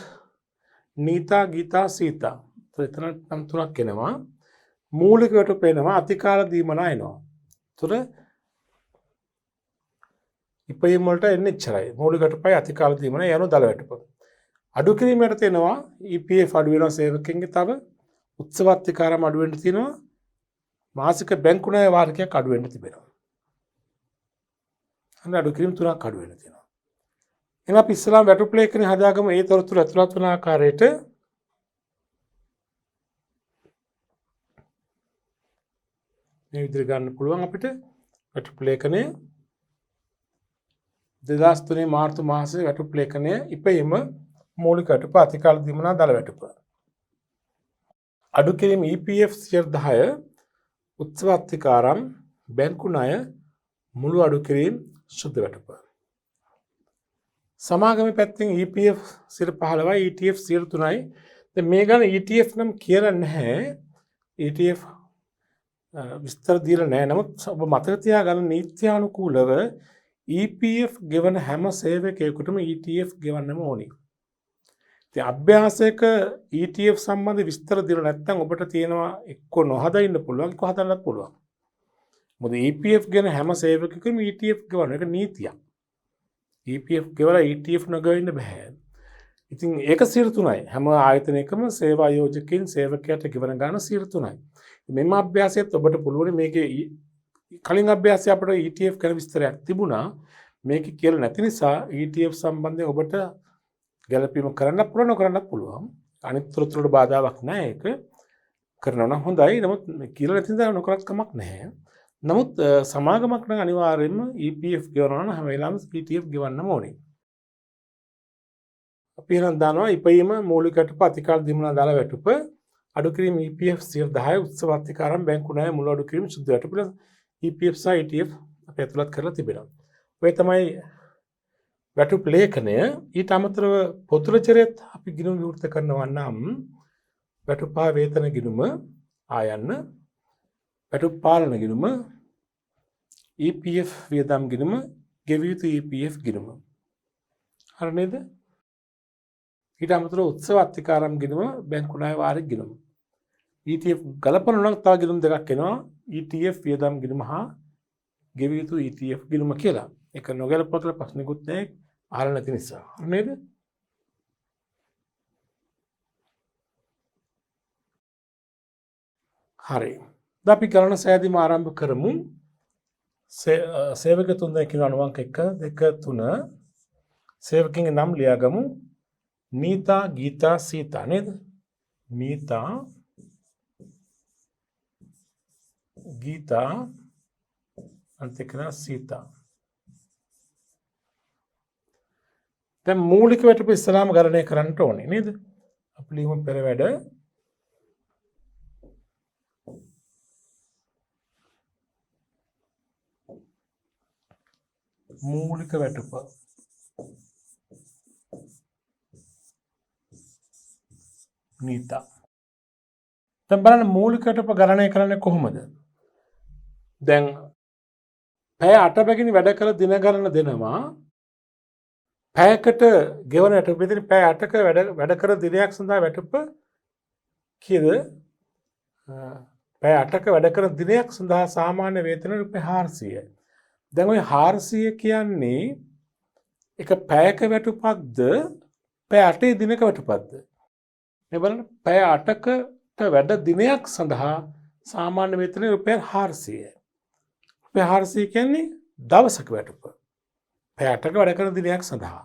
නීතා, ගීතා, සීතා. එතන නම් 3ක් එනවා. මූලික වැටුප එනවා, අතිකාල දීමනා එනවා. ඒතර ඉපයීම් වලට එන්නේ ඉච්චරයි. මූලික වැටුපයි අතිකාල දීමනා යන දල වැටුප. අඩු කිරීමකට එනවා EPF අඩු වෙනවා සේවකයන්ගේ. තව උත්සව අතිකාරම අඩු වෙන්න තියෙනවා. මාසික බැංකු ණය වාරිකයක් අඩු වෙන්න තිබෙනවා. අන්න අඩු කිරීම 3ක් අඩු වෙන්න තියෙනවා. එහෙනම් අපි ඉස්සලාම වැටුප් ලේඛනය හදාගමු. ඒ තොරතුරු ඇතුළත් වන ආකාරයට මේ විදිහට ගන්න පුළුවන් අපිට වැටුප් ලේඛනය 2003 මාර්තු මාසයේ වැටුප් ලේඛනය ඉපයීම මූලික වැටුප අතිකාල දීමනා දල වැටුප අඩු කිරීම EPF 10% උත්සව අතිකාරම් බැංකු ණය මුළු අඩු කිරීම සුද්ධ වැටුප සමාගමේ පැත්තෙන් EPF 15යි ETF 3යි. දැන් මේ ගන්න ETF නම් කියලා නැහැ. ETF විස්තර දීලා නැහැ. නමුත් ඔබ මතක තියාගන්න නීත්‍යානුකූලව EPF ගෙවන හැම සේවකයෙකුටම ETF ගෙවන්නම ඕනේ. ඉතින් අභ්‍යාසයක ETF සම්බන්ධ විස්තර දීලා නැත්නම් ඔබට තියෙනවා එක්ක නොහදා ඉන්න පුළුවන්, එක්ක හදන්නත් පුළුවන්. මොකද EPF ගෙන හැම සේවකයෙකුම ETF ගෙවන එක නීතියක්. EPF ගෙවලා ETF නොගෙවින්න බෑ. ඉතින් ඒක 3යි. හැම ආයතනයකම සේවා යෝජකයන් සේවකයාට ගෙවන ගාන 3යි. මෙම අභ්‍යාසයත් ඔබට පුළුවන් මේකේ කලින් අභ්‍යාසය අපිට ETF ගැන විස්තරයක් තිබුණා. මේක කියලා නැති නිසා ETF සම්බන්ධයෙන් ඔබට ගැළපීම කරන්න පුළුවන්. අනිත් තොරතුරුට බාධාවක් නැහැ ඒක. කරනවා නම් හොඳයි. නමුත් කියලා නැති නිසා නොකරත් කමක් නැහැ. නමුත් සමාගමක් නම් අනිවාර්යයෙන්ම EPF ගෙවනවා නම් හැම වෙලාවෙම ETF ගෙවන්නම ඕනේ. අපි එහෙනම් දානවා ඉපයීම මූලික වැටුප අතිකාල දීමනා දාලා වැටුප අඩු කිරීම EPF 10 උත්සව අතිකාරම් බැංකු ණය මුල අඩු කිරීම සුද්ධ වැටුප EPF සහ ETF අපි ඇතුළත් කරලා තිබෙනවා. ඔය තමයි වැටුප් ලේඛනය. ඊට අමතරව පොතුරචරයත් අපි ගිණුම් විවෘත කරනවා නම් වැටුප් හා වේතන ගිණුම ආයන්න, වැටුප් පාලන ගිණුම, EPF වියදම් ගිණුම, ගෙවිය යුතු EPF ගිණුම. හරි නේද? ඊට අමතරව උත්සව අතිකාරම් ගිණුම, බැංකු ණය වාරික ගිණුම. ETF ගලපනවා නම් තව ගිණුම් දෙකක් එනවා. ETF වියදම් ගිණුම හා ගෙවිය යුතු ETF ගිණුම කියලා. ඒක නොගැලපුවොත් ප්‍රශ්නිකුත් නැහැ අහලා නැති නිසා. හරි නේද? හරි. දැන් අපි ගණන සෑදීම ආරම්භ කරමු. සේවක තුන් දෙනෙක් කියන අංක 1 2 3 සේවකයන්ගේ නම් ලියාගමු. නීතා, ගීතා, සීතා නේද? නීතා, ගීතා, අන්තිකන සීතා. දැන් මූලික වැටුප ඉස්සලාම ගණනය කරන්න ඕනේ නේද? අපි ලියමු පෙර වැඩ මූලික වැටුප නීතා. දැන් බලන්න මූලික වැටුප ගණනය කරන්නේ කොහොමද? දැන් පැය 8 බැගින් වැඩ කළ දින ගණන දෙනවා. පැයකට ගෙවන වැටුප විදිහට පැය 8ක වැඩ කර දිනයක් සඳහා වැටුප කීයද? පැය 8ක වැඩ කර දිනයක් සඳහා සාමාන්‍ය වේතන රුපියල් 400යි. දැන් ওই 400 කියන්නේ එක පැයක වැටුපක්ද පැය 8 දිනක වැටුපක්ද? මේ බලන්න පැය 8කට වැඩ දිනයක් සඳහා සාමාන්‍ය වේතනය රුපියල් 400යි. රුපියල් 400 කියන්නේ දවසක වැටුප. පැය 8ක වැඩ කරන දිනයක් සඳහා.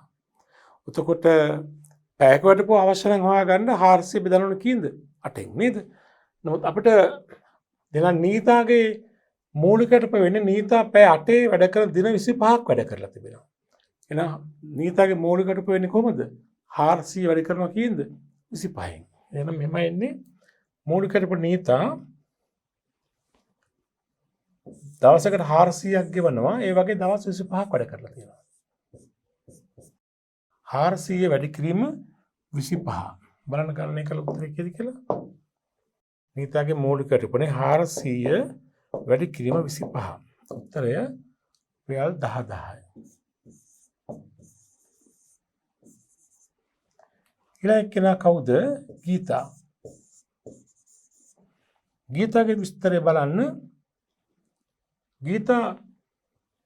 එතකොට පැයක වැටුප අවශ්‍ය නම් හොයාගන්න 400 බෙදන්න කීයද? 8න් නේද? නමුත් අපිට දෙන නීතාගේ මූලික වැටුප වෙන්නේ නීතා පැය 8 වැඩ කරන දින 25ක් වැඩ කරලා තිබෙනවා. එහෙනම් නීතාගේ මූලික වැටුප වෙන්නේ කොහොමද? 400 වැඩ කරනවා කීයද? 25න්. එහෙනම් මෙහෙම එන්නේ මූලික වැටුප නීතා දවසකට 400ක් ගෙවනවා. ඒ වගේ දවස් 25ක් වැඩ කරලා තියෙනවා. 400 වැඩි කිරීම 25. බලන්න ගණනය කළ උත්තරේ කීයද කියලා? නීතාගේ මූලික වැටුපනේ 400 වැඩි කිරීම 25. උත්තරය රුපියල් 10000යි. ඊළඟ කෙනා කවුද? ගීතා. ගීතාගේ විස්තරය බලන්න. ගීතා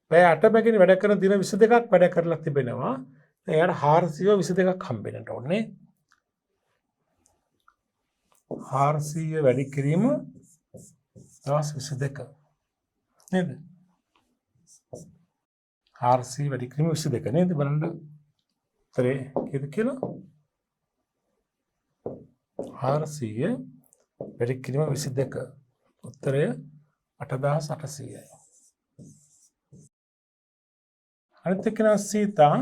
පැය 8 බැගින් වැඩ කරන දින 22ක් වැඩ කරලා තිබෙනවා. එයාට 422ක් හම්බෙන්නට ඕනේ. 400 වැඩි කිරීම දවස් 22 නේද? 400 වැඩි කිරීම 22 නේද? බලන්න උත්තරේ කීයද කියලා? 400 වැඩි කිරීම 22. උත්තරය 8800යි. අනිත් එක නා සීතා.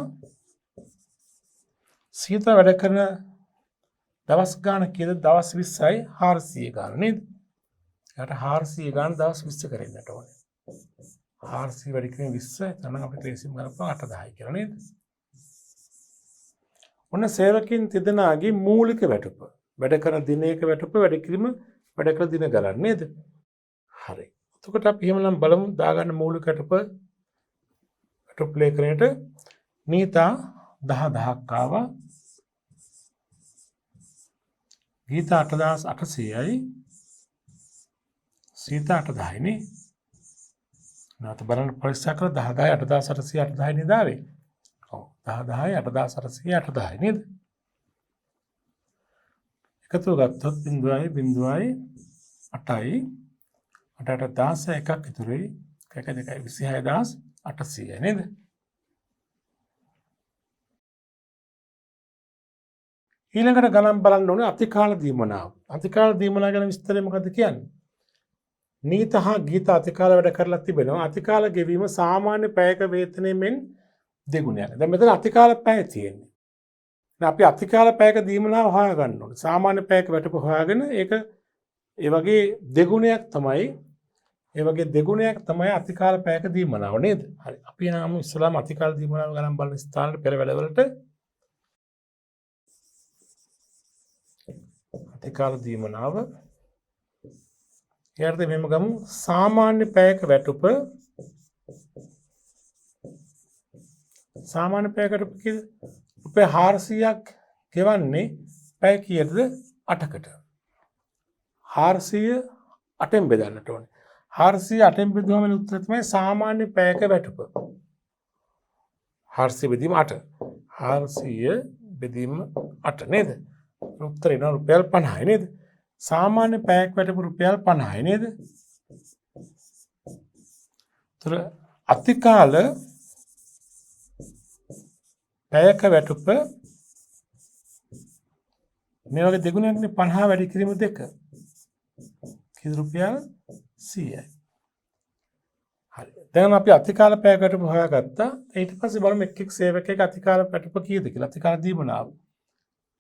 සීතා වැඩ කරන දවස් ගාන කීයද? දවස් 20යි 400 ගාන නේද? එයාට 400 ගාන දවස් 20 කරෙන්නට ඕනේ. 400 වැඩි කිරීම 20 එතන අපිට ලේසියෙන් ගලපුවා 8000යි කියලා නේද? ඔන්න සේවකයන් තිදෙනාගේ මූලික වැටුප. වැඩ කරන දිනයක වැටුප වැඩි කිරීම වැඩ කරන දින ගණන් නේද? හරි. එතකොට අපි එහෙමනම් බලමු දාගන්න මූලික වැටුප ලේඛනයට නීතා 10000ක් ආවා. ගීතා 8800යි. සීතා 8000යි නේ. නැවත බලන්න පරීක්ෂා කරලා 10000යි 8800 8000යි නේද ආවේ? ඔව් 10000යි 8800 8000යි නේද? එකතු ගත්තොත් 0.0යි 8යි 8ට 16 එකක් ඉතුරුයි 1 2යි 26800යි නේද? ඊළඟට ගණන් බලන්න ඕනේ අතිකාල දීමනාව. අතිකාල දීමනාව ගැන විස්තරය මොකද්ද කියන්නේ? නීත හා ගීත අතිකාල වැඩ කරලා තිබෙනවා. අතිකාල ගෙවීම සාමාන්‍ය පැයක වේතනයෙන් දෙගුණයක්. දැන් මෙතන අතිකාල පැය තියෙන්නේ. අපි අතිකාල පැයක දීමනාව හොයාගන්න ඕනේ. සාමාන්‍ය පැයක වැටුප හොයාගෙන ඒක ඒ වගේ දෙගුණයක් තමයි අතිකාල පැයක දීමනාව නේද? හරි. අපි නම් ඉස්සලාම අතිකාල දීමනාව ගණන් බලන ස්ථානවල පෙර වැඩවලට අතිකාල දීමනාව ඊට මෙහෙම ගමු. සාමාන්‍ය පැයක වැටුප කීයද? රුපියල් 400ක් ගෙවන්නේ පැය කීයටද? 8කට. 400 8ෙන් බෙදන්නට ඕනේ. 400 8ෙන් බෙදුවම උත්තරය තමයි සාමාන්‍ය පැයක වැටුප. 400 බෙදීම 8. 400 බෙදීම 8 නේද? උත්තරය එනවා රුපියල් 50යි නේද? සාමාන්‍ය පැයක් වැටුප රුපියල් 50යි නේද? ඒතර අතිකාල පැයක වැටුප මේ වගේ දෙගුණයක්නේ 50 වැඩි කිරීම 2. කීයද? රුපියල් 100යි. හරි. දැන් අපි අතිකාල පැයක වැටුප හොයාගත්තා. ඊට පස්සේ බලමු එක් සේවකයෙක් අතිකාල වැටුප කීයද කියලා. අතිකාල දීමනාව.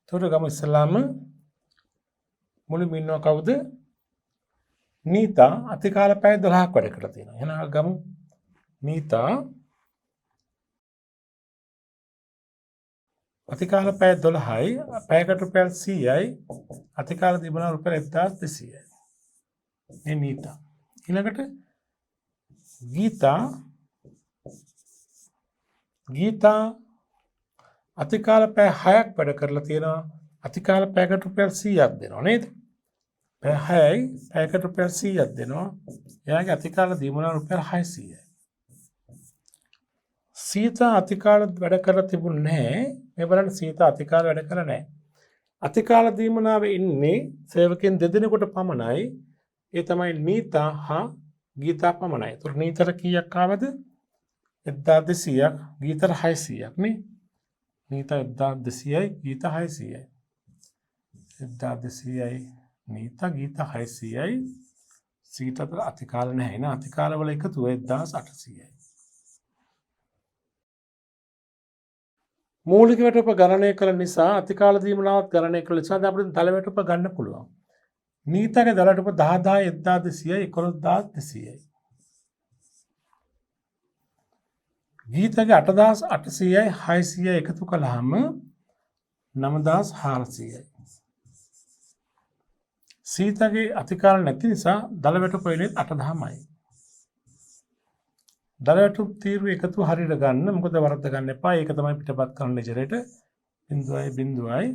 ඒතකොට ගමු ඉස්සලාම මුලින්ම ඉන්නවා කවුද? නීතා අතිකාල පැය 12ක් වැඩ කරලා තියෙනවා. එහෙනම් ගමු නීතා අතිකාල පැය 12යි පැයකට රුපියල් 100යි අතිකාල දීමනාව රුපියල් 1200යි. මේ නීතා. ඊළඟට ගීතා අතිකාල පැය 6ක් වැඩ කරලා තියෙනවා. අතිකාල පැයකට රුපියල් 100ක් දෙනවා නේද? පැය 6යි පැයකට රුපියල් 100ක් දෙනවා. එයාගේ අතිකාල දීමනාව රුපියල් 600යි. සීතා අතිකාල වැඩ කරලා තිබුණේ නැහැ. මේ බලන්න සීතා අතිකාල වැඩ කරලා නැහැ. අතිකාල දීමනාවේ ඉන්නේ සේවකයන් දෙදෙනෙකුට පමණයි. ඒ තමයි නීතා හා ගීතා පමණයි. ඒතර නීතර කීයක් ආවද? 1200ක් ගීතර 600ක් නේ. නීතා 1200යි ගීතා 600යි. 1200යි නීතා ගීතා 600යි. සීතට අතිකාල නැහැ නේ. අතිකාල වල එකතුව 1800යි. මූලික වැටුප ගණනය කළ නිසා අතිකාල දීමනාවත් ගණනය කළ නිසා අපිට දල වැටුප ගන්න පුළුවන්. නීතාගේ දල වැටුප 10000 1200යි 11200යි. ගීතාගේ 8800යි 600යි එකතු කළාම 9400යි. සීතාගේ අතිකාල නැති නිසා දල වැටුප වෙන්නේ 8000යි. දල වැටුප තීරුව එකතු හරියට ගන්න. මොකද වරද්ද ගන්න එපා. ඒක තමයි පිටපත් කරන ලෙජරේට 0.0යි 4.6යි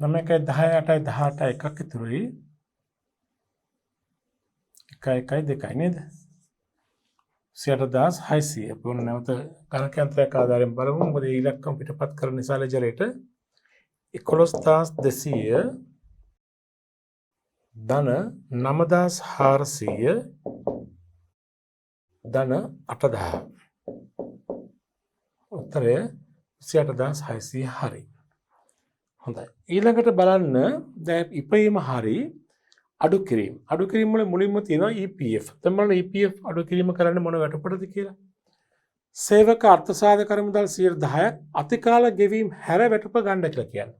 9යි 10යි 8යි 18යි එකක් ඉතුරුයි 1යි 2යි නේද? 8600 පොන නැවත ගණක යන්ත්‍රයක් ආධාරයෙන් බලමු. මොකද මේ ඉලක්කම් පිටපත් කරන නිසා ලෙජරේට 11200 ධන 9400 ධන 8000 උත්තරය 28600 හරි. හොඳයි. ඊළඟට බලන්න දැන් ඉපීම හරි අඩු කිරීම. අඩු කිරීම වල මුලින්ම තියෙනවා EPF. දැන් බලන්න EPF අඩු කිරීම කරන්න මොන වැටුපටද කියලා. සේවක අර්ථසාධක කරමුදල් 10ක් අතිකාල ගෙවීම හැර වැටුප ගන්න කියලා කියන්නේ.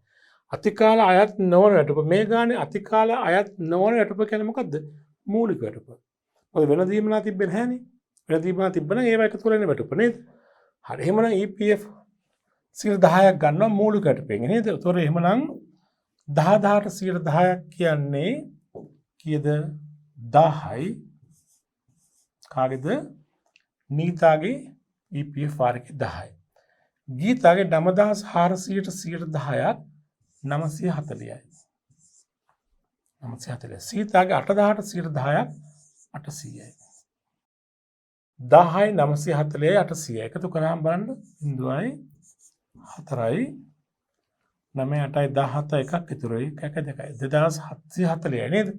අතිකාල අයත් නොවන වැටුප. මේ ගානේ අතිකාල අයත් නොවන වැටුප කියන්නේ මොකද්ද? මූලික වැටුප. මොකද වෙන දීමනා තිබෙන්නේ නැහනේ. වෙන දීමනා තිබ්බනම් ඒව එකතු කරලා එන වැටුප නේද? හරි. එහෙමනම් EPF 10ක් ගන්නවා මූලික වැටුපෙන් නේද? ඒතොර එහෙමනම් 10000ට 10ක් කියන්නේ කීයද? 10යි. කාගේද? නීතාගේ EPF වාරකේ 10යි. ගීතාගේ 9400ට 10ක් 940යි. 940. සීතාගේ 8000ට 10ක් 800යි. 10යි 940යි 800යි. එකතු කරාම බලන්න 0යි 4යි 9යි 8යි 17 එකක් ඉතුරුයි 1 2යි 2740යි නේද?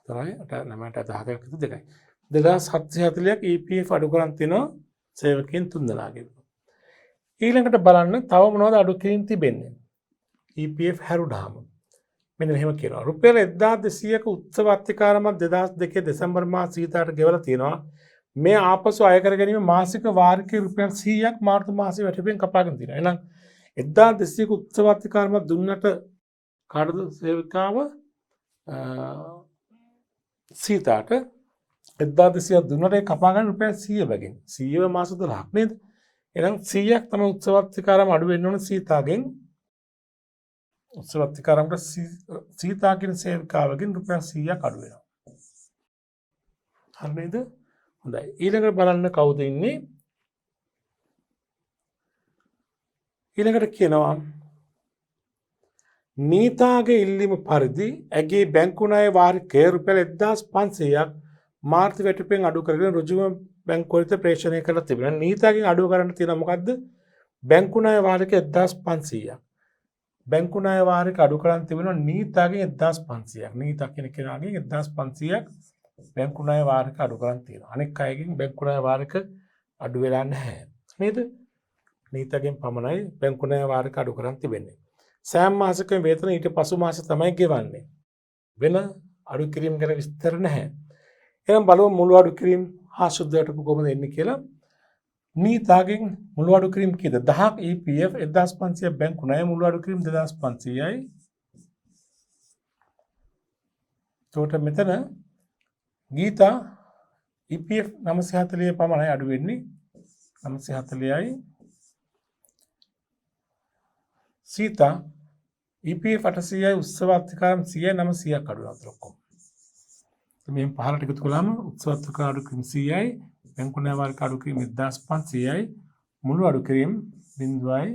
4යි 8යි 9යි 8යි 17 එකක් ඉතුරු 2යි. 2740ක් EPF අඩු කරන් තිනවා සේවකයන් තුන්දෙනාගෙන්. ඊළඟට බලන්න තව මොනවද අඩු කිරීම තිබෙන්නේ? EPF හැරුණාම මෙන්න මෙහෙම කියනවා. රුපියල් 1200ක උත්සව අත්තිකාරමක් 2002 දෙසැම්බර් මාස සීතාට ගෙවලා තියෙනවා. මේ ආපසු අය කර ගැනීම මාසික වාර්ෂික රුපියල් 100ක් මාර්තු මාසයේ වැටෙමින් කපාගෙන තියෙනවා. එහෙනම් 1200ක උත්සවාධිකාරම දුන්නට කාටද සේවිකාව සීතාට 1200ක් දුන්නට ඒ කපා ගන්න රුපියල් 100 බැගින් 100 මාස 12ක් නේද? එහෙනම් 100ක් තමයි උත්සවාධිකාරම අඩු වෙන්න ඕන සීතාගෙන්. උත්සවාධිකාරමට සීතාකින් සේවිකාවගෙන් රුපියල් 100ක් අඩු වෙනවා. හරි නේද? හොඳයි. ඊළඟට බලන්න කවුද ඉන්නේ? ඊළඟට කියනවා නීතාගේ ඉල්ලීම පරිදි ඇගේ බැංකු ණය වාර්ෂිකය රුපියල් 1500ක් මාර්තු වැටුපෙන් අඩු කරගෙන ඍජුවම බැංකුවට ප්‍රේෂණය කරලා තිබෙනවා. නීතාගෙන් අඩු කරන්න තියෙන මොකද්ද? බැංකු ණය වාර්ෂිකය 1500ක්. බැංකු ණය වාර්ෂික අඩු කරන්න තිබෙනවා නීතාගෙන් 1500ක්. නීතා කියන කෙනාගෙන් 1500ක් බැංකු ණය වාර්ෂික අඩු කරන් තියෙනවා. අනෙක් අයගෙන් බැංකු ණය වාර්ෂික අඩු වෙලා නැහැ. නේද? නීතගෙන් පමණයි බැංකු ණය වාර්ෂික අඩු කරන් තිබෙන්නේ. සෑම මාසකම වේතන ඊට පසු මාස තමයි ගෙවන්නේ. වෙන අඩු කිරීම ගැන විස්තර නැහැ. එහෙනම් බලමු මුළු අඩු කිරීම හා සුද්ධ වැටුප කොහොමද එන්නේ කියලා. නීතාගෙන් මුළු අඩු කිරීම කීයද? 1000ක් EPF 1500 බැංකු ණය මුළු අඩු කිරීම 2500යි. එතකොට මෙතන ගීතා EPF 940 පමණයි අඩු වෙන්නේ 940යි. සීතා EPF 800යි උත්සවාධිකාරම් 100යි 900ක් අඩු වෙනවා ඔක්කොම. මේ පහලට එකතු කළාම උත්සවාධිකාර අඩු කිරීම 100යි බැංකු ණය වාර්ෂික අඩු කිරීම 1500යි මුළු අඩු කිරීම 0.4යි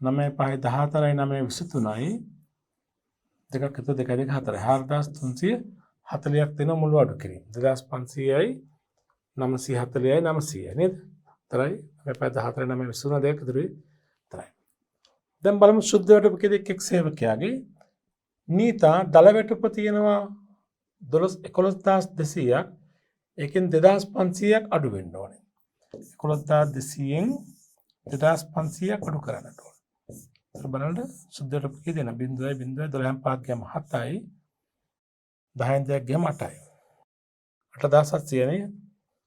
9.5 14යි 9.23යි දෙකක් එකතු 2 2 4 4340ක් දෙන මුළු අඩු කිරීම 2500යි 940යි 900යි නේද? තරයි 9.14 9.23 දෙක ඉතුරුයි තරයි. දැන් බලමු සුද්ධ වැටුප කීයද එක් සේවකයාගේ නීතා දල වැටුප තියෙනවා 11200ක් ඒකෙන් 2500ක් අඩු වෙන්න ඕනේ. 11200න් 2500ක් අඩු කරන්නට ඕනේ. බලන්න සුද්ධ වැටුප කීයද එන 0.012 5 ගම 7යි 10න් 2 ගම 8යි 8700 නේ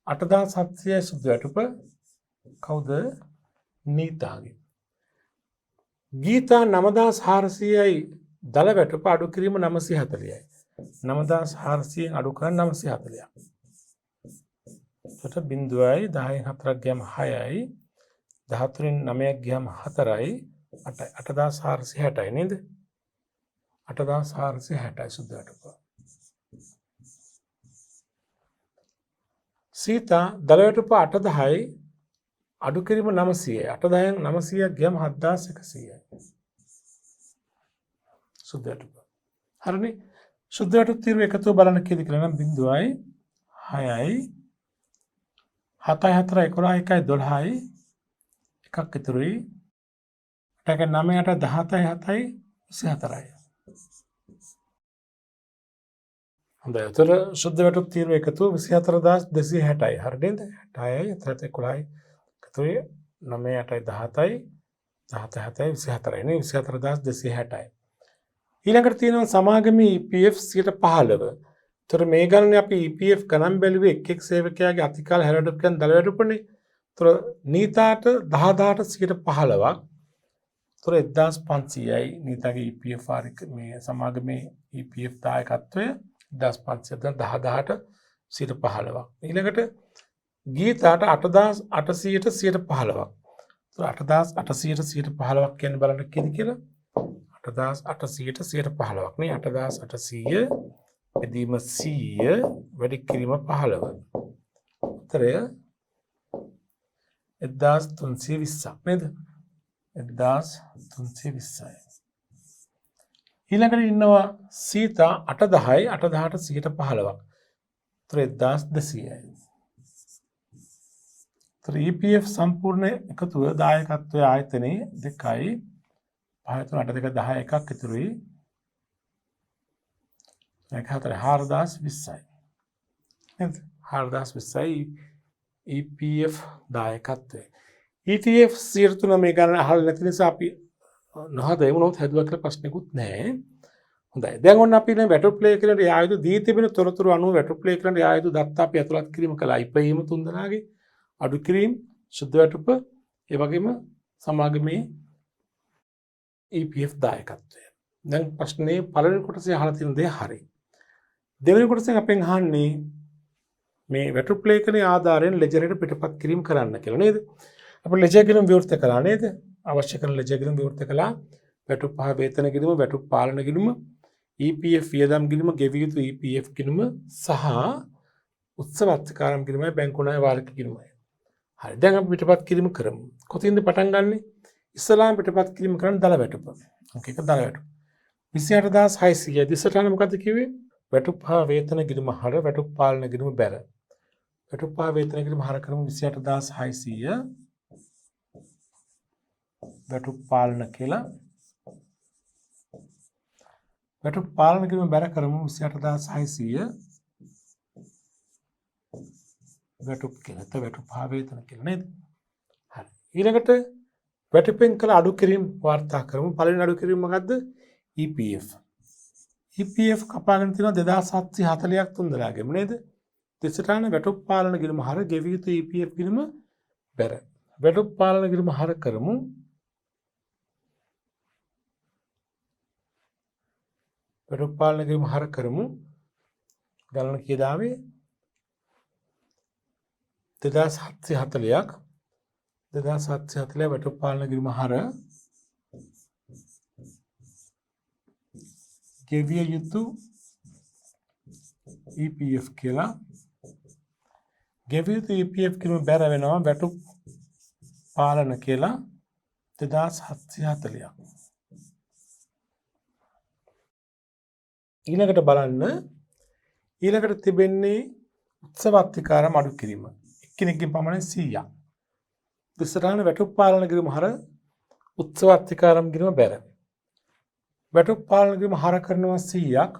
8700 සුද්ධ වැටුප කවුද? නීතාගේ. ගීතා 9400යි දල වැටුප අඩු කිරීම 940යි. 9400න් අඩු කරන් 940ක්. එතකොට 0යි 10න් 4ක් ගියම 6යි 13න් 9ක් ගියම 4යි 8යි 8460යි නේද? 8460යි සුද්ධ වැටුප. සීතා දල වැටුප 810යි අඩු කිරීම 900යි 810න් 900ක් ගියම 7100යි සුද්ධ වැටුප. හරිනේ? සුද්ධ වැටුප තීරු එකතුව බලන්න කීයද කියලා නම් 0යි 6යි 7යි 4යි 11යි 12යි එකක් ඉතුරුයි 8ක 9 8 17යි 7යි 24යි. හොඳයි. ඒතර සුද්ධ වැටුප තීරු එකතුව 24260යි. හරි නේද? 6යි 7යි 11යි ඉතුරුයි 9 8යි 17යි 17 7යි 24යි නේ 24260යි. ඊළඟට තියෙනවා සමාගමේ EPF 15%. ඒතර මේ ගණනේ අපි EPF ගණන් බැලුවේ එක් සේවකයාගේ අතිකාල හැරවැටුප කියන දල වැටුපනේ. ඒතර නීතාට 10000ට 15%ක්. ඒතර 1500යි නීතාගේ EPF ආරික මේ සමාගමේ EPF දායකත්වය 1500 10000ට 15%ක්. ඊළඟට ගීතාට 8800ට 15%ක්. ඒතර 8800ට 15%ක් කියන්නේ බලන්න කීයද කියලා? 8800ට 15%ක් නේ 8800 බෙදීම 100 වැඩි කිරීම 15. උත්තරය 1320ක් නේද? 1320යි. ඊළඟට ඉන්නවා සීතා 810යි 810ට 15%ක්. උත්තර 1200යි. උත්තර EPF සම්පූර්ණ එකතුව දායකත්වයේ ආයතනයේ 2යි 5 3 8 2 10 එකක් ඉතුරුයි. 4020යි. නේද? 4020යි EPF දායකත්වය. ETF 103 මේ ගණන අහලා නැති නිසා අපි නොහදේ වුණොත් හැදුවා කියලා ප්‍රශ්නකුත් නැහැ. හොඳයි. දැන් ඔන්න අපි මේ වැටුප් ලේඛනයේ යායුතු දී තිබෙන තොරතුරු අනුව වැටුප් ලේඛනයේ යායුතු දත්ත අපි ඇතුළත් කිරීම කළා. ඉපයීම තුන්දෙනාගේ අඩු කිරීම, සුද්ධ වැටුප, ඒ වගේම සමාගමේ EPF දායකත්වය. දැන් ප්‍රශ්නේ පළවෙනි කොටසේ අහලා තියෙන දේ හරි. දෙවෙනි කොටසෙන් අපෙන් අහන්නේ මේ වැටුප් ලේඛනයේ ආධාරයෙන් ලෙජර් එකට පිටපත් කිරීම කරන්න කියලා නේද? අපි ලෙජර් ගිණුම විවෘත කළා නේද? අවශ්‍ය කරන ලෙජර් ගිණුම විවෘත කළා. වැටුප් පහ වේතන ගිණුම, වැටුප් පාලන ගිණුම, EPF වියදම් ගිණුම, ගෙවිය යුතු EPF ගිණුම සහ උත්සව අත්කාරම් ගිණුමයි බැංකු ණය වාර්ෂික ගිණුමයි. හරි. දැන් අපි පිටපත් කිරීම කරමු. කොතින්ද පටන් ගන්නෙ? ඉස්සලාම පිටපත් කිරීම කරන්න දල වැටුප. අංක 1 දල වැටුප. 28600 දිසටහන මොකද්ද කිව්වේ? වැටුප් හා වේතන ගිණුම හර වැටුප් පාලන ගිණුම බැර. වැටුප් හා වේතන ගිණුම හර කරමු 28600 වැටුප් පාලන කියලා. වැටුප් පාලන ගිණුම බැර කරමු 28600 වැටුප් කියලා. වැටුප් හා වේතන කියලා නේද? හරි. ඊළඟට වැටුපෙන් කළ අඩු කිරීම වාර්තා කරමු. පළවෙනි අඩු කිරීම මොකද්ද? EPF. EPF කපාගෙන තියෙනවා 2740ක් තුන්දෙනාගෙම නේද? දෙසටහන වැටුප් පාලන ගිණුම හර ගෙවිය යුතු EPF ගිණුම බැර. වැටුප් පාලන ගිණුම හර කරමු. වැටුප් පාලන ගිණුම හර කරමු. ගණන කීයද ආවේ? 2740ක් 2740 වැටුප් පාලන ගිණුම හර ගෙවිය යුතු EPF කියලා. ගෙවිය යුතු EPF ගිණුම බැර වෙනවා වැටුප් පාලන කියලා 2740ක්. ඊළඟට බලන්න ඊළඟට තිබෙන්නේ උත්සව අත්කාරම් අඩු කිරීම. එක්කෙනෙක්ගෙන් පමණ 100ක්. දිසටහන වැටුප් පාලන ගිණුම හර උත්සව අත්කාරම් ගිණුම බැර. වැටුප් පාලන ගිණුම හර කරනවා 100ක්.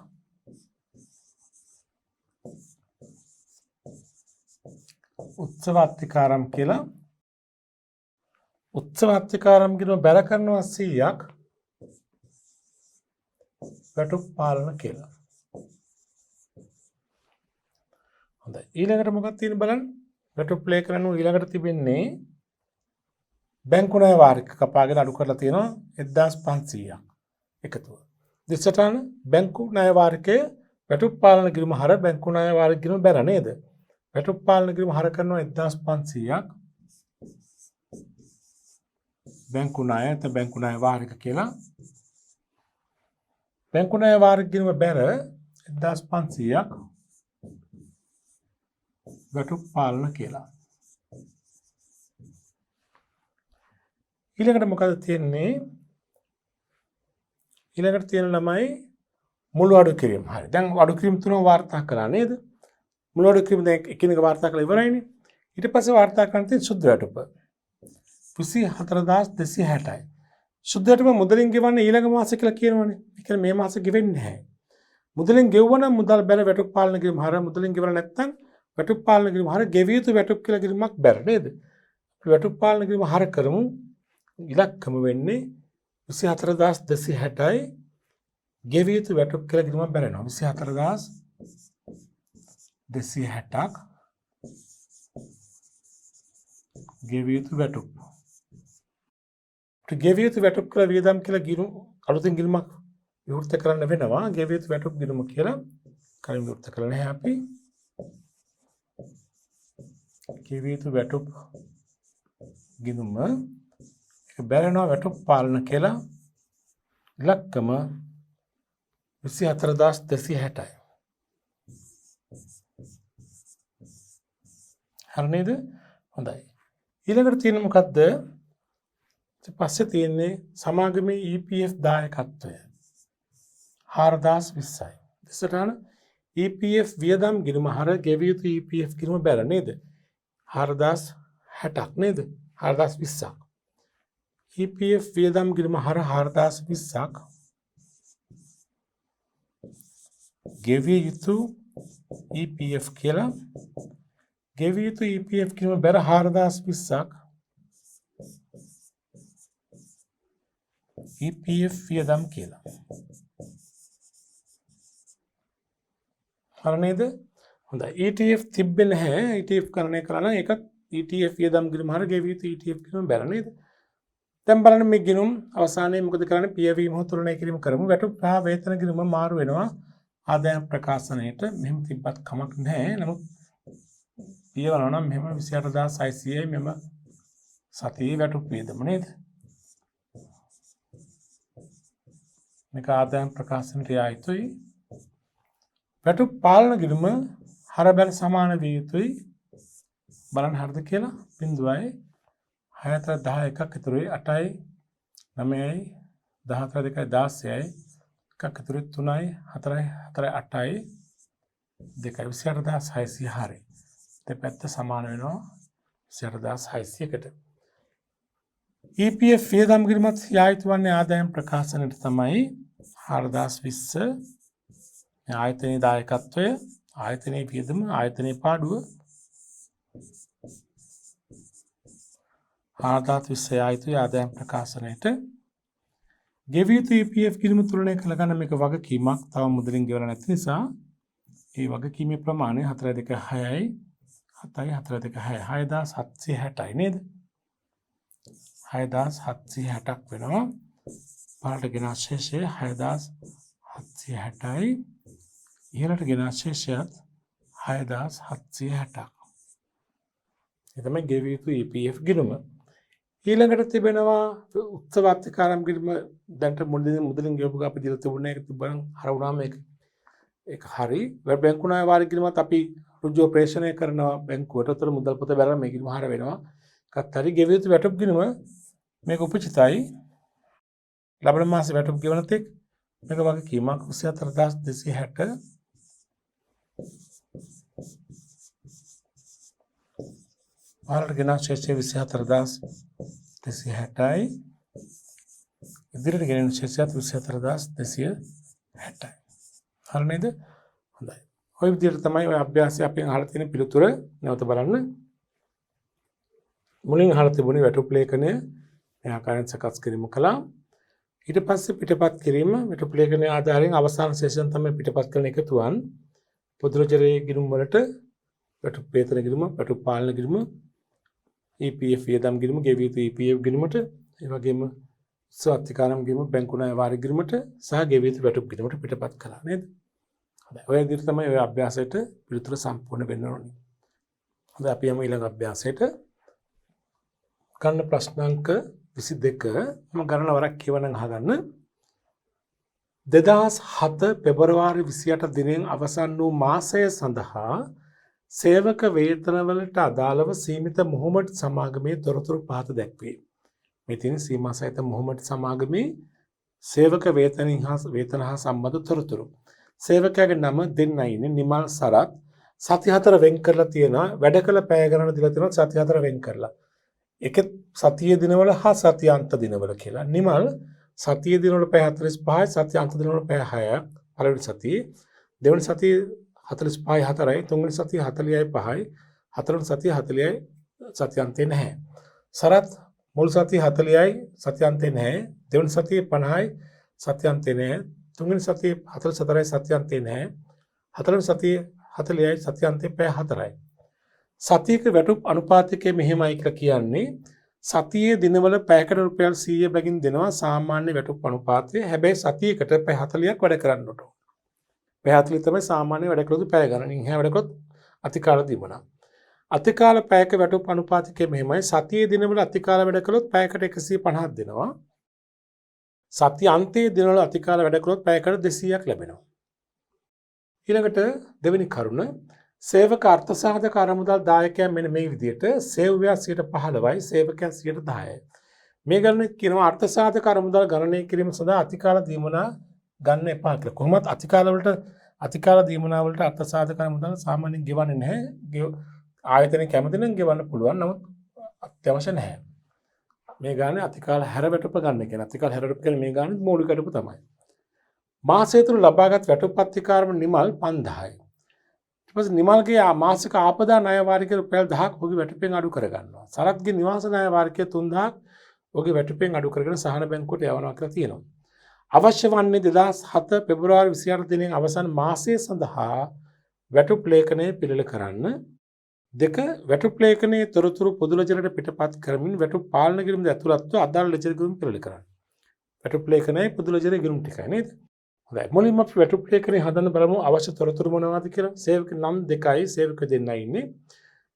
උත්සව අත්කාරම් කියලා. උත්සව අත්කාරම් ගිණුම බැර කරනවා 100ක්. වැටුප් පාලන කියලා. හොඳයි. ඊළඟට මොකක්ද තියෙන්නේ බලන්න. වැටුප් ලේඛන අනුව ඊළඟට තිබෙන්නේ බැංකු ණය වාරික කපාගෙන අඩු කරලා තියෙනවා 1500ක් එකතුව. දිසටහන බැංකු ණය වාරිකයේ වැටුප් පාලන ගිණුම හර බැංකු ණය වාරික ගිණුම බැර නේද? වැටුප් පාලන ගිණුම හර කරනවා 1500ක්. බැංකු ණය නැත්නම් බැංකු ණය වාරික කියලා. බැංකු ණය වාරික ගිණුම බැර 1500ක්. වැටුප් පාලන කියලා. ඊළඟට මොකද තියෙන්නේ? ඊළඟට තියෙන ළමයි මුළු අඩු කිරීම. හරි. දැන් අඩු කිරීම තුන වාර්තා කළා නේද? මුළු අඩු කිරීම දැන් එකිනෙක වාර්තා කරලා ඉවරයිනේ. ඊට පස්සේ වාර්තා කරන්න තියෙන සුද්ධ වැටුප. 24260යි. සුද්ධ වැටුප මුදලින් ගෙවන්නේ ඊළඟ මාසෙ කියලා කියනවනේ. ඒ කියන්නේ මේ මාසෙ ගෙවෙන්නේ නැහැ. මුදලින් ගෙවුවනම් මුදල් බැර වැටුප් පාලන කිරීම හර මුදලින් ගෙවලා නැත්නම් වැටුප් පාලන කිරීම හර ගෙවිය යුතු වැටුප් කියලා කිරීමක් බැර නේද? අපි වැටුප් පාලන කිරීම හර කරමු. ඉලක්කම වෙන්නේ 24260යි ගෙවිය යුතු වැටුප් කියලා කිරීමක් බැර වෙනවා. 24260ක් ගෙවිය යුතු වැටුප්. ගෙවිය යුතු වැටුප් කියලා වියදම් කියලා ගිණුම අලුතින් ගිණුමක් විවෘත කරන්න වෙනවා. ගෙවිය යුතු වැටුප් ගිණුම කියලා කලින් විවෘත කරලා නැහැ අපි. ගෙවිය යුතු වැටුප් ගිණුම බැරෙනවා වැටුප් පාලන කියලා. ඉලක්කම 24260යි. හරි නේද? හොඳයි. ඊළඟට තියෙන මොකද්ද? පස්සේ තියෙන්නේ සමාගමේ EPF දායකත්වය 4020යි. දෙසටහන EPF වියදම් ගිණුම හර ගෙවිය යුතු EPF ගිණුම බැර නේද? 4060ක් නේද? 4020ක්. EPF වියදම් ගිණුම හර 4020ක් ගෙවිය යුතු EPF කියලා. ගෙවිය යුතු EPF ගිණුම බැර 4020ක්. EPF වියදම් කියලා. හරි නේද? හොඳයි. ETF තිබ්බේ නැහැ. ETF කරණය කළා නම් ඒකත් ETF වියදම් ගිණුම හරිය ගෙවිය යුතු ETF ගිණුම බැල නේද? දැන් බලන්න මේ ගිණුම් අවසානයේ මොකද කරන්නේ? පියවීම හෝ තුලනය කිරීම කරමු. වැටුප් සහ වේතන ගිණුම මාරු වෙනවා ආදායම් ප්‍රකාශනයේට. මෙහෙම තිබ්බත් කමක් නැහැ. නමුත් පියවනවා නම් මෙහෙම 28600යි මෙම සතියේ වැටුප් වියදම නේද? මේක ආදායම් ප්‍රකාශනයට යා යුතුයි. වැටුප් පාලන ගිණුම හර බැල සමාන විය යුතුයි. බලන්න හරිද කියලා. 0යි 6 10 එකක් ඉතුරුයි 8යි 9යි 14 2යි 16යි එකක් ඉතුරුයි 3යි 4යි 4යි 8යි 2යි 28600 හරි. දෙපැත්ත සමාන වෙනවා 28600කට. EPF වියදම් ගිණුමත් යා යුතු වන්නේ ආදායම් ප්‍රකාශනයට තමයි 4020 ආයතනයේ දායකත්වය ආයතනයේ වියදම ආයතනයේ පාඩුව 4020 යා යුතු ආදායම් ප්‍රකාශනයට ගෙවිය යුතු EPF ගිණුම තුලනය කළ ගන්න මේක වගකීමක් තව මුදලින් ගෙවලා නැති නිසා ඒ වගකීමේ ප්‍රමාණය 426යි 7යි 426යි 6760යි නේද 6760ක් වෙනවා පාරට ගෙන ශේෂය 6760යි ඉහළට ගෙන ශේෂයත් 6760ක් ඒ තමයි ගෙවිය යුතු EPF ගිණුම ඊළඟට තිබෙනවා උත්සව අත්කාරම් ගිණුම දැන්ට මුදලින් ගෙවපු අපි දීලා තිබුණා ඒක තිබ්බනම් හර වුණාම ඒක හරි බැංකු ණය වාරික ගිණුමත් අපි රුජුව ප්‍රේෂණය කරනවා බැංකුවට උතර මුදල් පොත බැලලා මේ ගිණුම හර වෙනවා එකත් හරි ගෙවිය යුතු වැටුප් ගිණුම මේක උපචිතයි ලබන මාසේ වැටුප් ගෙවන තෙක් මේක වගකීමක් 24260 පාරට ගෙන ශේෂය 24260යි ඉදිරියට ගෙන ශේෂයත් 24260යි හරි නේද හොඳයි ඔය විදිහට තමයි ඔය අභ්‍යාසය අපෙන් අහලා තියෙන පිළිතුර නැවත බලන්න මුලින් අහලා තිබුණේ වැටුප් ලේඛනය මේ ආකාරයෙන් සකස් කිරීම කළා ඊට පස්සේ පිටපත් කිරීම වැටුප් ලේඛනයේ ආධාරයෙන් අවසාන සෙෂන් තමයි පිටපත් කරන එකතුවන් පොදුරජරයේ ගිණුම් වලට වැටුප් වේතන ගිණුම වැටුප් පාලන ගිණුම EPF වියදම් ගිණුම ගෙවිය යුතු EPF ගිණුමට ඒ වගේම ස්වාත්තිකාරම් ගිණුම බැංකු ණය වාරික ගිණුමට සහ ගෙවිය යුතු වැටුප් ගිණුමට පිටපත් කළා නේද හොඳයි ඔය විදිහට තමයි ඔය අභ්‍යාසයට පිළිතුර සම්පූර්ණ වෙන්න ඕනේ හොඳයි අපි යමු ඊළඟ අභ්‍යාසයට ගන්න ප්‍රශ්න අංක 22 මම ගණන වරක් කියවනම් අහගන්න 2007 පෙබරවාරි 28 දිනෙන් අවසන් වූ මාසය සඳහා සේවක වේතනවලට අදාළව සීමිත මොහොමඩ් සමාගමේ තොරතුරු පහත දැක්වේ. මේ තියෙන සීමා සහිත මොහොමඩ් සමාගමේ සේවක වේතන හා සම්බන්ධ තොරතුරු. සේවකයාගේ නම දෙන්නයි ඉන්නේ නිමල් සරත්. සති 4 වෙන් කරලා තියෙනවා. වැඩ කළ පැය ගණන දීලා තියෙනවා සති 4 වෙන් කරලා. එක සතියේ දිනවල හා සතියාන්ත දිනවල කියලා. නිමල් සතියේ දිනවල පැය 45යි සතියාන්ත දිනවල පැය 6ක්. පළවෙනි සතියේ දෙවෙනි සතියේ 45යි 4යි තුන්වෙනි සතියේ 40යි 5යි හතරවෙනි සතියේ 40යි සතියාන්තේ නැහැ. සරත් මුල් සතියේ 40යි සතියාන්තේ නැහැ. දෙවෙනි සතියේ 50යි සතියාන්තේ නැහැ. තුන්වෙනි සතියේ 44යි සතියාන්තේ නැහැ. හතරවෙනි සතියේ 40යි සතියාන්තේ පැය 4යි. සතියක වැටුප් අනුපාතකයේ මෙහෙමයි කියලා කියන්නේ සතියේ දිනවල පැයකට රුපියල් 100 බැගින් දෙනවා සාමාන්‍ය වැටුප් අනුපාතය. හැබැයි සතියකට පැය 40ක් වැඩ කරන්න ඕන. පැය 40 තමයි සාමාන්‍ය වැඩ කළොත් පැය ගණනින් එහා වැඩ කළොත් අතිකාල දීමනා. අතිකාල පැයක වැටුප් අනුපාතකයේ මෙහෙමයි සතියේ දිනවල අතිකාල වැඩ කළොත් පැයකට 150ක් දෙනවා. සතිය අන්තයේ දිනවල අතිකාල වැඩ කළොත් පැයකට 200ක් ලැබෙනවා. ඊළඟට දෙවෙනි කරුණ සේවක අර්ථසාධක අරමුදල් දායකයන් මෙන්න මේ විදිහට සේවකයා 15යි සේවකයන් 10යි. මේ ගණනෙත් කියනවා අර්ථසාධක අරමුදල් ගණනය කිරීම සඳහා අතිකාල දීමනා ගන්න එපා කියලා. කොහොමත් අතිකාල දීමනා වලට අර්ථසාධක අරමුදල් සාමාන්‍යයෙන් ගෙවන්නේ නැහැ. ආයතනයේ කැමති නම් ගෙවන්න පුළුවන්. නමුත් අත්‍යවශ්‍ය නැහැ. මේ ගානේ අතිකාල හැර වැටුප ගන්න කියන. අතිකාල හැර වැටුප කියන්නේ මේ ගානේ මූලික වැටුප තමයි. මාසය තුල ලබාගත් වැටුප් අතිකාරම නිමල් 5000යි. නිමල්ගේ මාසික ආපදා ණය වාරිකය රුපියල් 1000ක් ඔහුගේ වැටුපෙන් අඩු කරගන්නවා. සරත්ගේ නිවාස ණය වාරිකය 3000ක් ඔහුගේ වැටුපෙන් අඩු කරගෙන සහන බැංකුවට යවනවා කියලා තියෙනවා. අවශ්‍ය වන්නේ 2007 පෙබරවාරි 28 දිනෙන් අවසන් මාසය සඳහා වැටුප් ලේඛනය පිළිල කරන්න. 2 වැටුප් ලේඛනයේ තොරතුරු පොදු ලෙජරට පිටපත් කරමින් වැටුප් පාලන කිරීමද ඇතුළත්ව අදාළ ලෙජර් ගිණුම් පිළිල කරන්න. වැටුප් ලේඛනයේ පොදු ලෙජර් ගිණුම් ටිකයි නේද? හොඳයි. මුලින්ම අපි වැටුප් ලේඛනය හදන්න බලමු. අවශ්‍ය තොරතුරු මොනවද කියලා. සේවක නම් 2යි සේවක දෙන්නයි ඉන්නේ.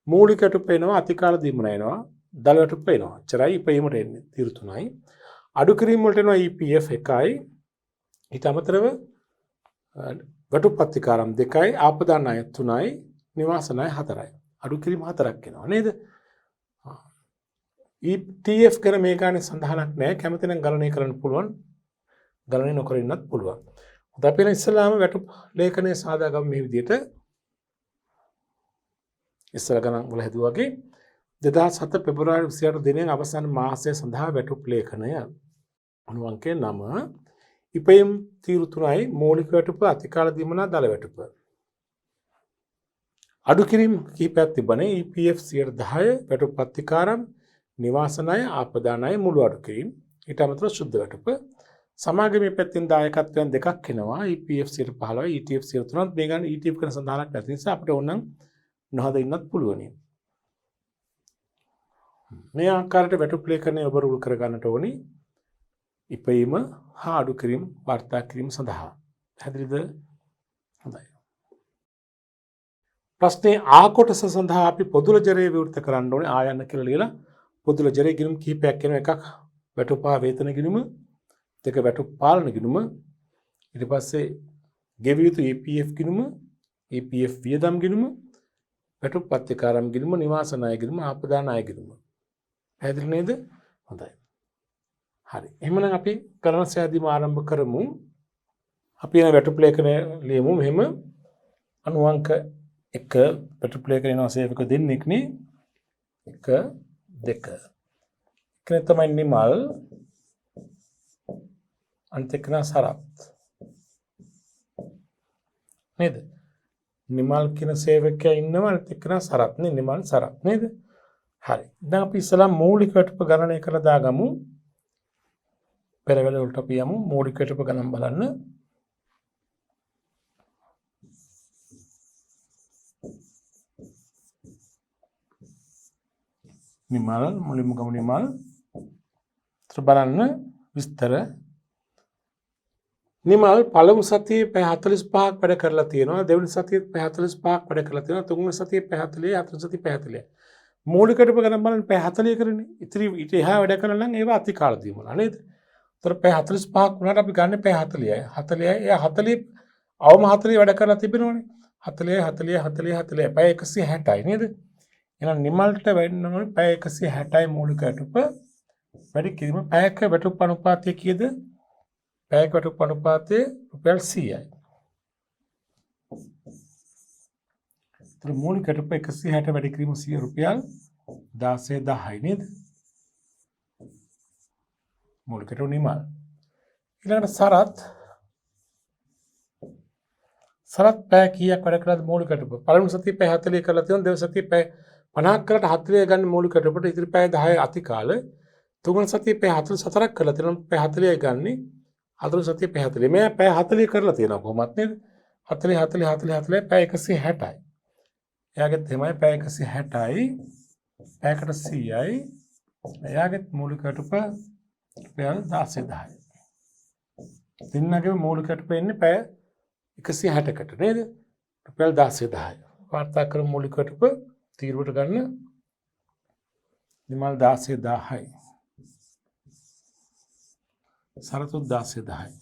මූලික වැටුප් එනවා, අතිකාල දීමන එනවා, දල වැටුප් එනවා. එච්චරයි ඉපීමට එන්නේ. තීරු 3යි. අඩු කිරීම වලට එනවා EPF 1යි. ඊට අමතරව වැටුප් ප්‍රතිකාරම් 2යි, ආපදා ණය 3යි, නිවාස ණය 4යි. අඩු කිරීම 4ක් එනවා නේද? ETF කරන මේ ගානේ සඳහනක් නැහැ. කැමති නම් ගණනය කරන්න පුළුවන්. ගණනය නොකර ඉන්නත් පුළුවන්. හොඳ අපි ඉස්සෙල්ලාම වැටුප් ලේඛනය සාදා ගමු මේ විදිහට. ඉස්සර ගණන් වල හැදුවා වගේ 2007 පෙබරවාරි 28 දිනයෙන් අවසන් මාසය සඳහා වැටුප් ලේඛනය. අනුවංකය 9 ඉපයම් තීරු 3යි මූලික වැටුප, අතිකාල දීමනා, දල වැටුප. අඩු කිරීම කිහිපයක් තිබුණේ. EPF 10, වැටුප් ප්‍රතිකාරම්, නිවාස ණය, ආපදා ණය, මුළු අඩු කිරීම. ඊට අමතරව සුද්ධ වැටුප. සමාගමේ පැත්තෙන් දායකත්වයන් දෙකක් එනවා. EPF 15යි, ETF 3ත්. මේ ගන්න ETF කරන සඳහනක් නැති නිසා අපිට ඕනනම් නොහද ඉන්නත් පුළුවනි. මේ ආකාරයට වැටුප් ලේඛනය ඔබ රුල් කර ගන්නට ඕනි. ඉපයීම හා අඩු කිරීම වාර්තා කිරීම සඳහා. පැහැදිලිද? හොඳයි. ප්‍රශ්නේ ආ කොටස සඳහා අපි පොදු ලෙජරේ විවෘත කරන්න ඕනේ. ආයන්න කියලා ලියලා පොදු ලෙජරේ ගිණුම් කිහිපයක් වෙන එකක් වැටුප් හා වේතන ගිණුම, 2 වැටුප් පාලන ගිණුම, ඊට පස්සේ ගෙවිය යුතු EPF ගිණුම, EPF වියදම් ගිණුම, වැටුප් ප්‍රතිකාරම් ගිණුම, නිවාස ණය ගිණුම, ආපදා ණය ගිණුම. පැහැදිලි නේද? හොඳයි. හරි. එහෙනම් අපි ගණන සෑදීම ආරම්භ කරමු. අපි යන වැටුප් ලේඛනය ලියමු. මෙහෙම අනුවංක 1 වැටුප් ලේඛනය එනවා සේවක දෙන්නෙක් නේ. 1 2. එකනේ තමයි නිමල්, අනිත් එක නා සරත්. නේද? නිමල් කියන සේවකයා ඉන්නවා, අනිත් එක නා සරත් නේ. නිමල් සරත් නේද? හරි. දැන් අපි ඉස්සලා මූලික වැටුප ගණනය කරලා දාගමු. පෙරවැල වලට අපි යමු. මූලික වැටුප ගණන් බලන්න. නිමල් මුලින්ම ගමු නිමල්. බලන්න විස්තර. නිමල් පළමු සතියේ පැය 45ක් වැඩ කරලා තියෙනවා. දෙවෙනි සතියේත් පැය 45ක් වැඩ කරලා තියෙනවා. තුන්වෙනි සතියේ පැය 40, හතරවෙනි සතියේ පැය 40. මූලික වැටුප ගණන් බලන්න පැය 40 කරන්නේ. ඉතින් ඊට එහා වැඩ කරලා නම් ඒවා අතිකාල දීමලා නේද? තොර පැය 45ක් වුණාට අපි ගන්න පැය 40යි. 40යි. එයා 40 අවම 40 වැඩ කරලා තිබෙනවනේ. 40යි 40යි 40යි 40යි. පැය 160යි නේද? එහෙනම් නිමල්ට වෙන්න ඕනේ පැය 160යි මූලික වැටුප. වැඩි කිරීම පැයක වැටුප අනුපාතය කීයද? පැයක වැටුප අනුපාතය රුපියල් 100යි. ඒතර මූලික වැටුප 160 වැඩි කිරීම 100 රුපියල් 16,000යි නේද? මූලික වැටුප නිමල්. ඊළඟට සරත් පැය කීයක් වැඩ කළාද මූලික වැටුප? පළවෙනි සතියේ පැය 40 කරලා තියෙනවා. දෙවෙනි සතියේ පැය 50ක් කරලා 40 ගන්න මූලික වැටුපට ඉතිරි පැය 10 අතිකාල. තුන්වෙනි සතියේ පැය 44ක් කරලා තියෙනවා. පැය 40යි ගන්නේ. හතරවෙනි සතියේ පැය 40. මේ පැය 40 කරලා තියෙනවා කොහොමත් නේද? 40 40 40 40 පැය 160යි. එයාගෙත් එහෙමයි පැය 160යි. පැයකට 100යි. එයාගෙත් මූලික වැටුප රුපියල් 16,000යි. දෙන්නගේ මූලික වැටුප එන්නේ පැය 160කට නේද? රුපියල් 16,000යි. වාර්තා කර මූලික වැටුප තීරුවට ගන්න. නිමල් 16,000යි. සරතුත් 16,000යි.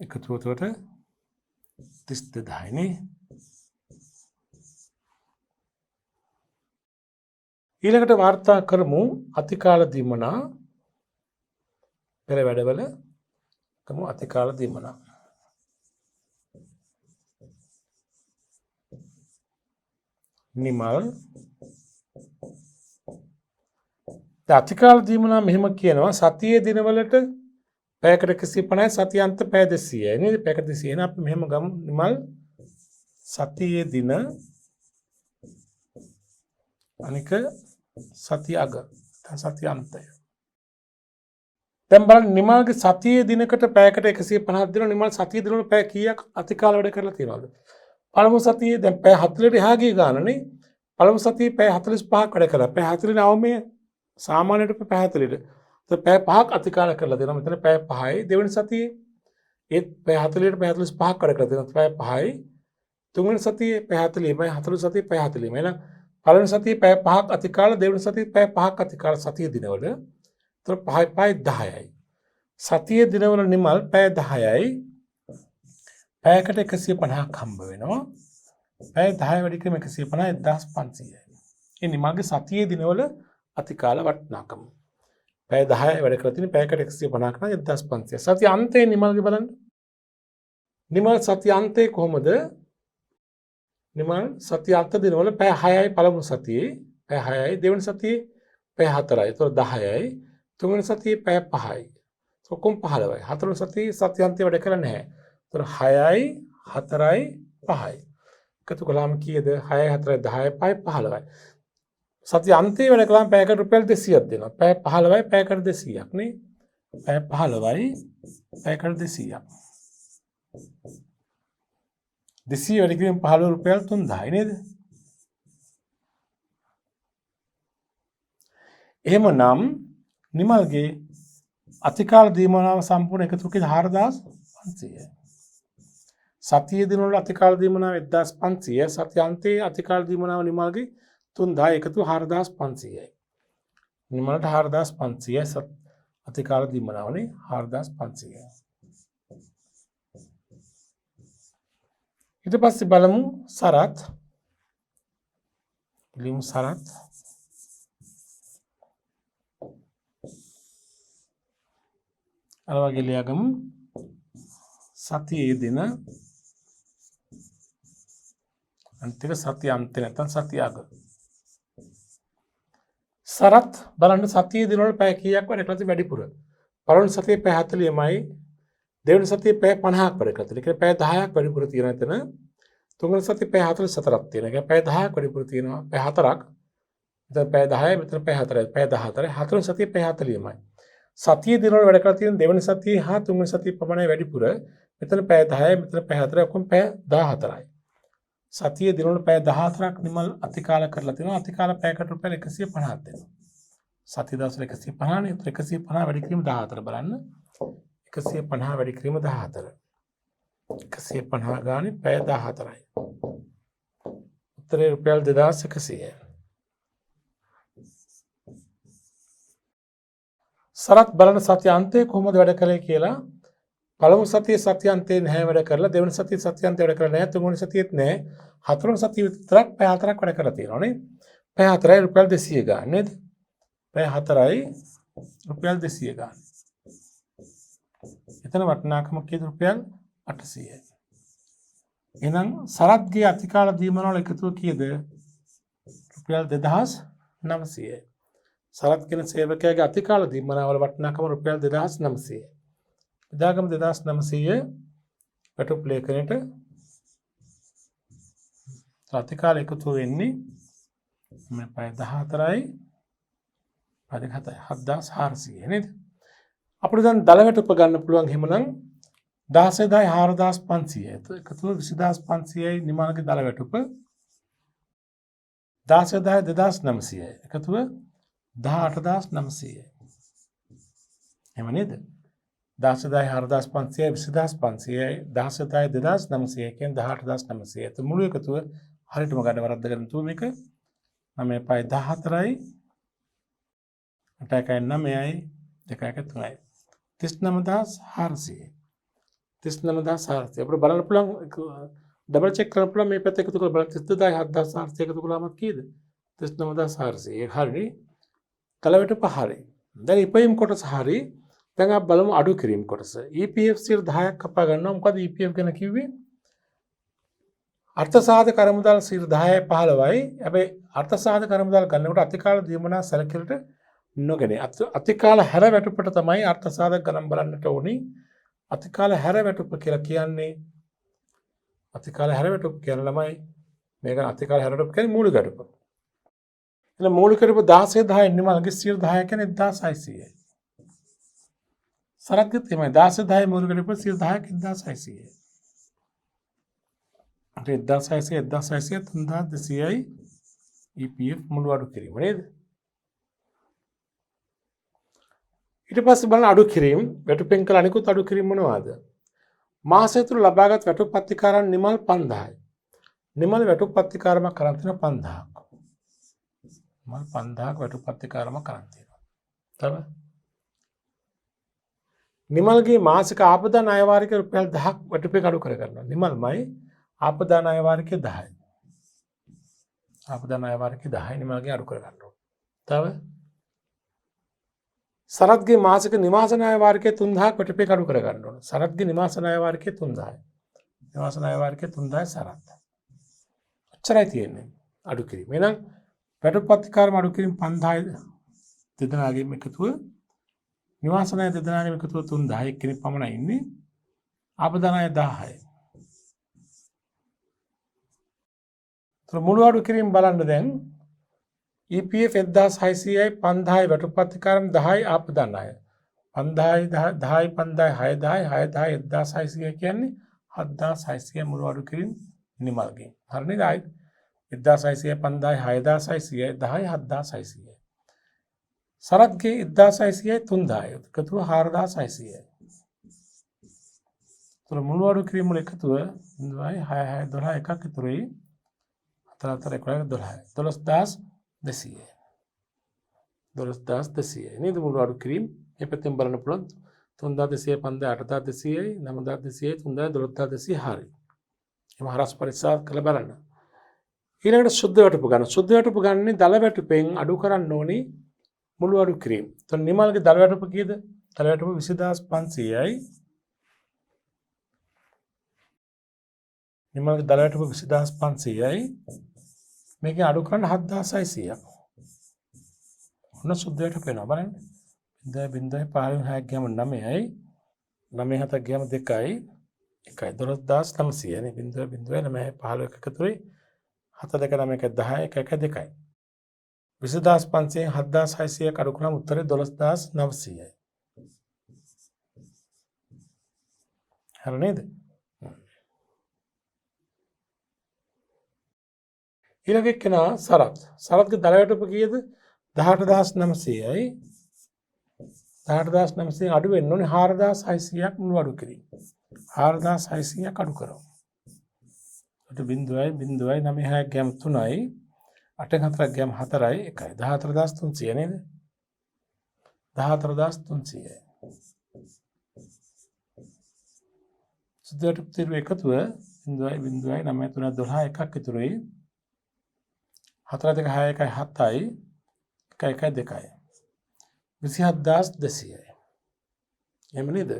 එකතු වුණොත් 32,000යි නේ. ඊළඟට වාර්තා කරමු අතිකාල දීමනා. පෙර වැඩවල කරමු අතිකාල දීමනා. නිමල් අතිකාල දීමනා මෙහෙම කියනවා සතියේ දිනවලට පැයකට 150යි සතියන්ත පැය 200යි නේද? පැයකට 200. එහෙනම් අපි මෙහෙම ගමු නිමල් සතියේ දින අනික සතිය අග සතිය අන්තය. දැන් බලන්න නිමල්ගේ සතියේ දිනකට පැයකට 150ක් දෙනවා. නිමල් සතියේ දිනවල පැය කීයක් අතිකාල වැඩ කරලා තියෙනවද? පළමු සතියේ දැන් පැය 40ට එහා ගිය ගානනේ. පළමු සතියේ පැය 45ක් වැඩ කළා. පැය 49 සාමාන්‍යයට පැය 40ට. તો පැය 5ක් අතිකාල කරලා දෙනවා. මෙතන පැය 5යි. දෙවෙනි සතියේ ඒත් පැය 40ට පැය 45ක් වැඩ කරලා දෙනවා. පැය 5යි. තුන්වෙනි සතියේ පැය 40යි. හතරවෙනි සතියේ පැය 40යි. එහෙනම් පළවෙනි සතියේ පැය 5ක් අතිකාල, දෙවෙනි සතියේ පැය 5ක් අතිකාල සතියේ දිනවල. તો 5යි 5යි 10යි. සතියේ දිනවල නිමල් පැය 10යි. පැයකට 150ක් හම්බ වෙනවා. පැය 10 වැඩි කිරීම 150 1500යි. ඒ නිමල්ගේ සතියේ දිනවල අතිකාල වටිනාකම. පැය 10 වැඩ කරලා තියෙන පැයකට 150ක් නම් 1500. සතිය අන්තයේ නිමල්ගේ බලන්න. නිමල් සතිය අන්තයේ කොහොමද? නිමල් සතිය අන්ත දිනවල පැය 6යි පළමු සතියේ, පැය 6යි, දෙවෙනි සතියේ පැය 4යි. ඒතකොට 10යි. තුන්වෙනි සතියේ පැය 5යි. ඔක්කොම 15යි. හතරවෙනි සතියේ සතිය අන්තයේ වැඩ කරන්නේ නැහැ. ඒතකොට 6යි, 4යි, 5යි. එකතු කළාම කීයද? 6යි, 4යි, 10යි, 5යි, 15යි. සතිය අන්තයේ වැඩ කළාම පැයකට රුපියල් 200ක් දෙනවා. පැය 15යි පැයකට 200ක් නේ. පැය 15යි පැයකට 200ක්. 200 වැඩි කිරීම 15 රුපියල් 3000යි නේද? එහෙමනම් නිමල්ගේ අතිකාල දීමනාව සම්පූර්ණ එකතු කළේ 4500යි. සතියේ දිනවල අතිකාල දීමනාව 1500යි. සතිය අන්තයේ අතිකාල දීමනාව නිමල්ගේ 3000 එකතු 4500යි. නිමලට 4500යි අතිකාල දීමනාවනේ 4500යි. ඊට පස්සේ බලමු සරත්. ලියමු සරත්. අර වගේ ලියගමු. සතියේ දින අන්තික සතිය අන්තේ නැත්නම් සතිය අග. සරත් බලන්න සතියේ දිනවල පැය කීයක් වැඩ කළාද වැඩිපුර? පළවෙනි සතියේ පැය 40යි. දෙවෙනි සතියේ පැය 50ක් වැඩ කළා. ඒ කියන්නේ පැය 10ක් වැඩිපුර තියෙනවා එතන. තුන්වෙනි සතියේ පැය 44ක් තියෙනවා. ඒ කියන්නේ පැය 10ක් වැඩිපුර තියෙනවා. පැය 4ක්. මෙතන පැය 10යි, මෙතන පැය 4යි. පැය 14යි. හතරවෙනි සතියේ පැය 40යි. සතියේ දිනවල වැඩ කරලා තියෙන දෙවෙනි සතියේ හා තුන්වෙනි සතියේ පමණයි වැඩිපුර. මෙතන පැය 10යි, මෙතන පැය 4යි, ඔක්කොම පැය 14යි. සතියේ දිනවල පැය 14ක් නිමල් අතිකාල කරලා තියෙනවා. අතිකාල පැයකට රුපියල් 150ක් දෙනවා. සතිය දවසට 150 නේ. 150 වැඩි කිරීම 14 බලන්න. 150 වැඩි කිරීම 14. 150 ගානේ පැය 14යි. උත්තරේ රුපියල් 2100යි. සරත් බලන සතිය අන්තයේ කොහොමද වැඩ කළේ කියලා. පළමු සතියේ සතිය අන්තයේ නැහැ වැඩ කරලා, දෙවෙනි සතියේ සතිය අන්තයේ වැඩ කරලා නැහැ, තුන්වෙනි සතියේත් නැහැ. හතරවෙනි සතියේ විතරක් පැය 4ක් වැඩ කරලා තියෙනවා නේ. පැය 4යි රුපියල් 200 ගන්න නේද? පැය 4යි රුපියල් 200 ගන්න. එතන වටිනාකම කීයද? රුපියල් 800යි. එහෙනම් සරත්ගේ අතිකාල දීමනවල එකතුව කීයද? රුපියල් 2900යි. සරත් කියන සේවකයාගේ අතිකාල දීමනවල වටිනාකම රුපියල් 2900යි. එදාගම 2900 වැටුප් ලේඛනයට අතිකාල එකතු වෙන්නේ මේ පැය 14යි පැය 7යි 7400 නේද? අපිට දැන් දල වැටුප ගන්න පුළුවන් හිමනම් 16000යි 4500යි. එකතුව 20500යි නිමල්ගේ දල වැටුප. 16000යි 2900යි. එකතුව 18900යි. එහෙම නේද? 16000යි 4500යි 20500යි 16000යි 2900යි කියන්නේ 18900යි. ඒත් මුළු එකතුව හරියටම ගන්න වරද්ද ගන්න තු මේක 9යි 14යි 8යි 9යි 2යි 3යි 39400යි. 39400 අපිට බලන්න පුළුවන් ඩබල් චෙක් කරන්න පුළුවන් මේ පැත්ත එකතු කරලා බලන්න 32000 7400 එකතු කළාම කීයද? 39400. ඒක හරිනේ. කලවට පහරේ. දැන් ඉපයීම් කොටස හරි. දැන් අපි බලමු අඩු කිරීම කොටස. EPF 10ක් කපා ගන්නවා. මොකද EPF ගැන කිව්වේ? අර්ථසාධක අරමුදල් 10යි 15යි. හැබැයි අර්ථසාධක අරමුදල් ගන්නකොට අතිකාල දීමනා සැලකිල්ලට නොගෙන අතිකාල හැර වැටුපට තමයි අර්ථසාධක ගණන් බලන්නට ඕනේ. අතිකාල හැර වැටුප කියලා කියන්නේ අතිකාල හැර වැටුප කියන ළමයි මේක අතිකාල හැර වැටුප කියන්නේ මූලික වැටුප. එන මූලික වැටුප 16 10 නිමල්ගේ 10 කියන්නේ 1600යි. සරත්ගෙත් එහෙමයි 16 10 මුල් ගැටුප 10ක් 1600යි. 1600 1600 3200යි EPF මුළු අඩු කිරීම නේද? ඊට පස්සේ බලන්න අඩු කිරීම වැටුපෙන් කළ අනිකුත් අඩු කිරීම මොනවාද? මාසය තුළ ලබාගත් වැටුප් ප්‍රතිකාරම් නිමල් 5000යි. නිමල් වැටුප් ප්‍රතිකාරමක් කරන් තියෙන 5000ක්. නිමල් 5000ක් වැටුප් ප්‍රතිකාරමක් කරන් තියෙනවා. තව නිමල්ගේ මාසික ආපදා ණය වාරික රුපියල් 1000ක් වැටුපේ අඩු කර ගන්නවා. නිමල්මයි ආපදා ණය වාරිකේ 10යි. ආපදා ණය වාරිකේ 10යි නිමල්ගේ අඩු කර ගන්නවා. තව සරත්ගේ මාසික නිවාස ණය වාරිකයේ 3000ක් වැටුපේ අඩු කර ගන්න ඕන. සරත්ගේ නිවාස ණය වාරිකයේ 3000යි. නිවාස ණය වාරිකයේ 3000යි සරත්. ඔච්චරයි තියෙන්නේ අඩු කිරීම. එහෙනම් වැටුප් ප්‍රතිකාරම අඩු කිරීම 5000යි දෙදෙනාගේම එකතුව. නිවාස ණය දෙදෙනාගේම එකතුව 3000යි කෙනෙක් පමණයි ඉන්නේ. ආපදා ණය 1000යි. તો මුළු අඩු කිරීම බලන්න දැන් EPF 1600යි 5000යි වැටුප් ප්‍රතිකාරම් 10යි ආපදා ණය 5000යි 10යි 5000යි 6000යි 6000යි 1600 කියන්නේ 7600 මුළු අඩු කිරීම නිමල්ගේ. හරි නේද? 1600යි 5000යි 6600යි 10යි 7600යි. සරත්ගේ 1600යි 3000යි එකතුව 4600යි. તો මුළු අඩු කිරීම වල එකතුව 0යි 6 6 12 එකක් ඉතුරුයි 4 4 11 12 12000යි. 12200යි නේද මුළු අඩු කිරීම. මේ පැත්තෙන් බලන්න පුළුවන් 3200 5200 8200යි 9200යි 12200 හරි. එහම හරස් පරික්ෂා කරලා බලන්න. ඊළඟට සුද්ධ වැටුප ගන්න. සුද්ධ වැටුප ගන්නේ දල වැටුපෙන් අඩු කරන්න ඕනි මුළු අඩු කිරීම. එතකොට නිමල්ගේ දල වැටුප කීයද? දල වැටුප 20500යි. නිමල්ගේ දල වැටුප 20500යි. මේකෙන් අඩු කරන්න 7600ක්. ඔන්න සුද්ධ වැටුප වෙනවා බලන්න. 0.56 ගියම 9යි. 9 7 ගියම 2යි. 1යි 12900 නේ 0.915 එකතුයි 7 2 9 1 10 1 1 2යි. 20500න් 7600 අඩු කරාම උත්තරේ 12900යි. හරි නේද? ඊළඟ එක්කෙනා සරත්. සරත්ගේ දල වැටුප කීයද? 18900යි. 18900න් අඩු වෙන්න ඕනේ 4600ක් මුළු අඩු කිරීම. 4600ක් අඩු කරමු. ඒකට 0.9 ග්‍රෑම් 3යි 8 4 ග්‍රෑම් 4යි 1යි 14300 නේද? 14300යි. සුද්ධට පිටු එකතුව 0.9 12 එකක් ඉතුරුයි 4 2 6 1 7යි 1 1 2යි 27200යි. එහෙම නේද?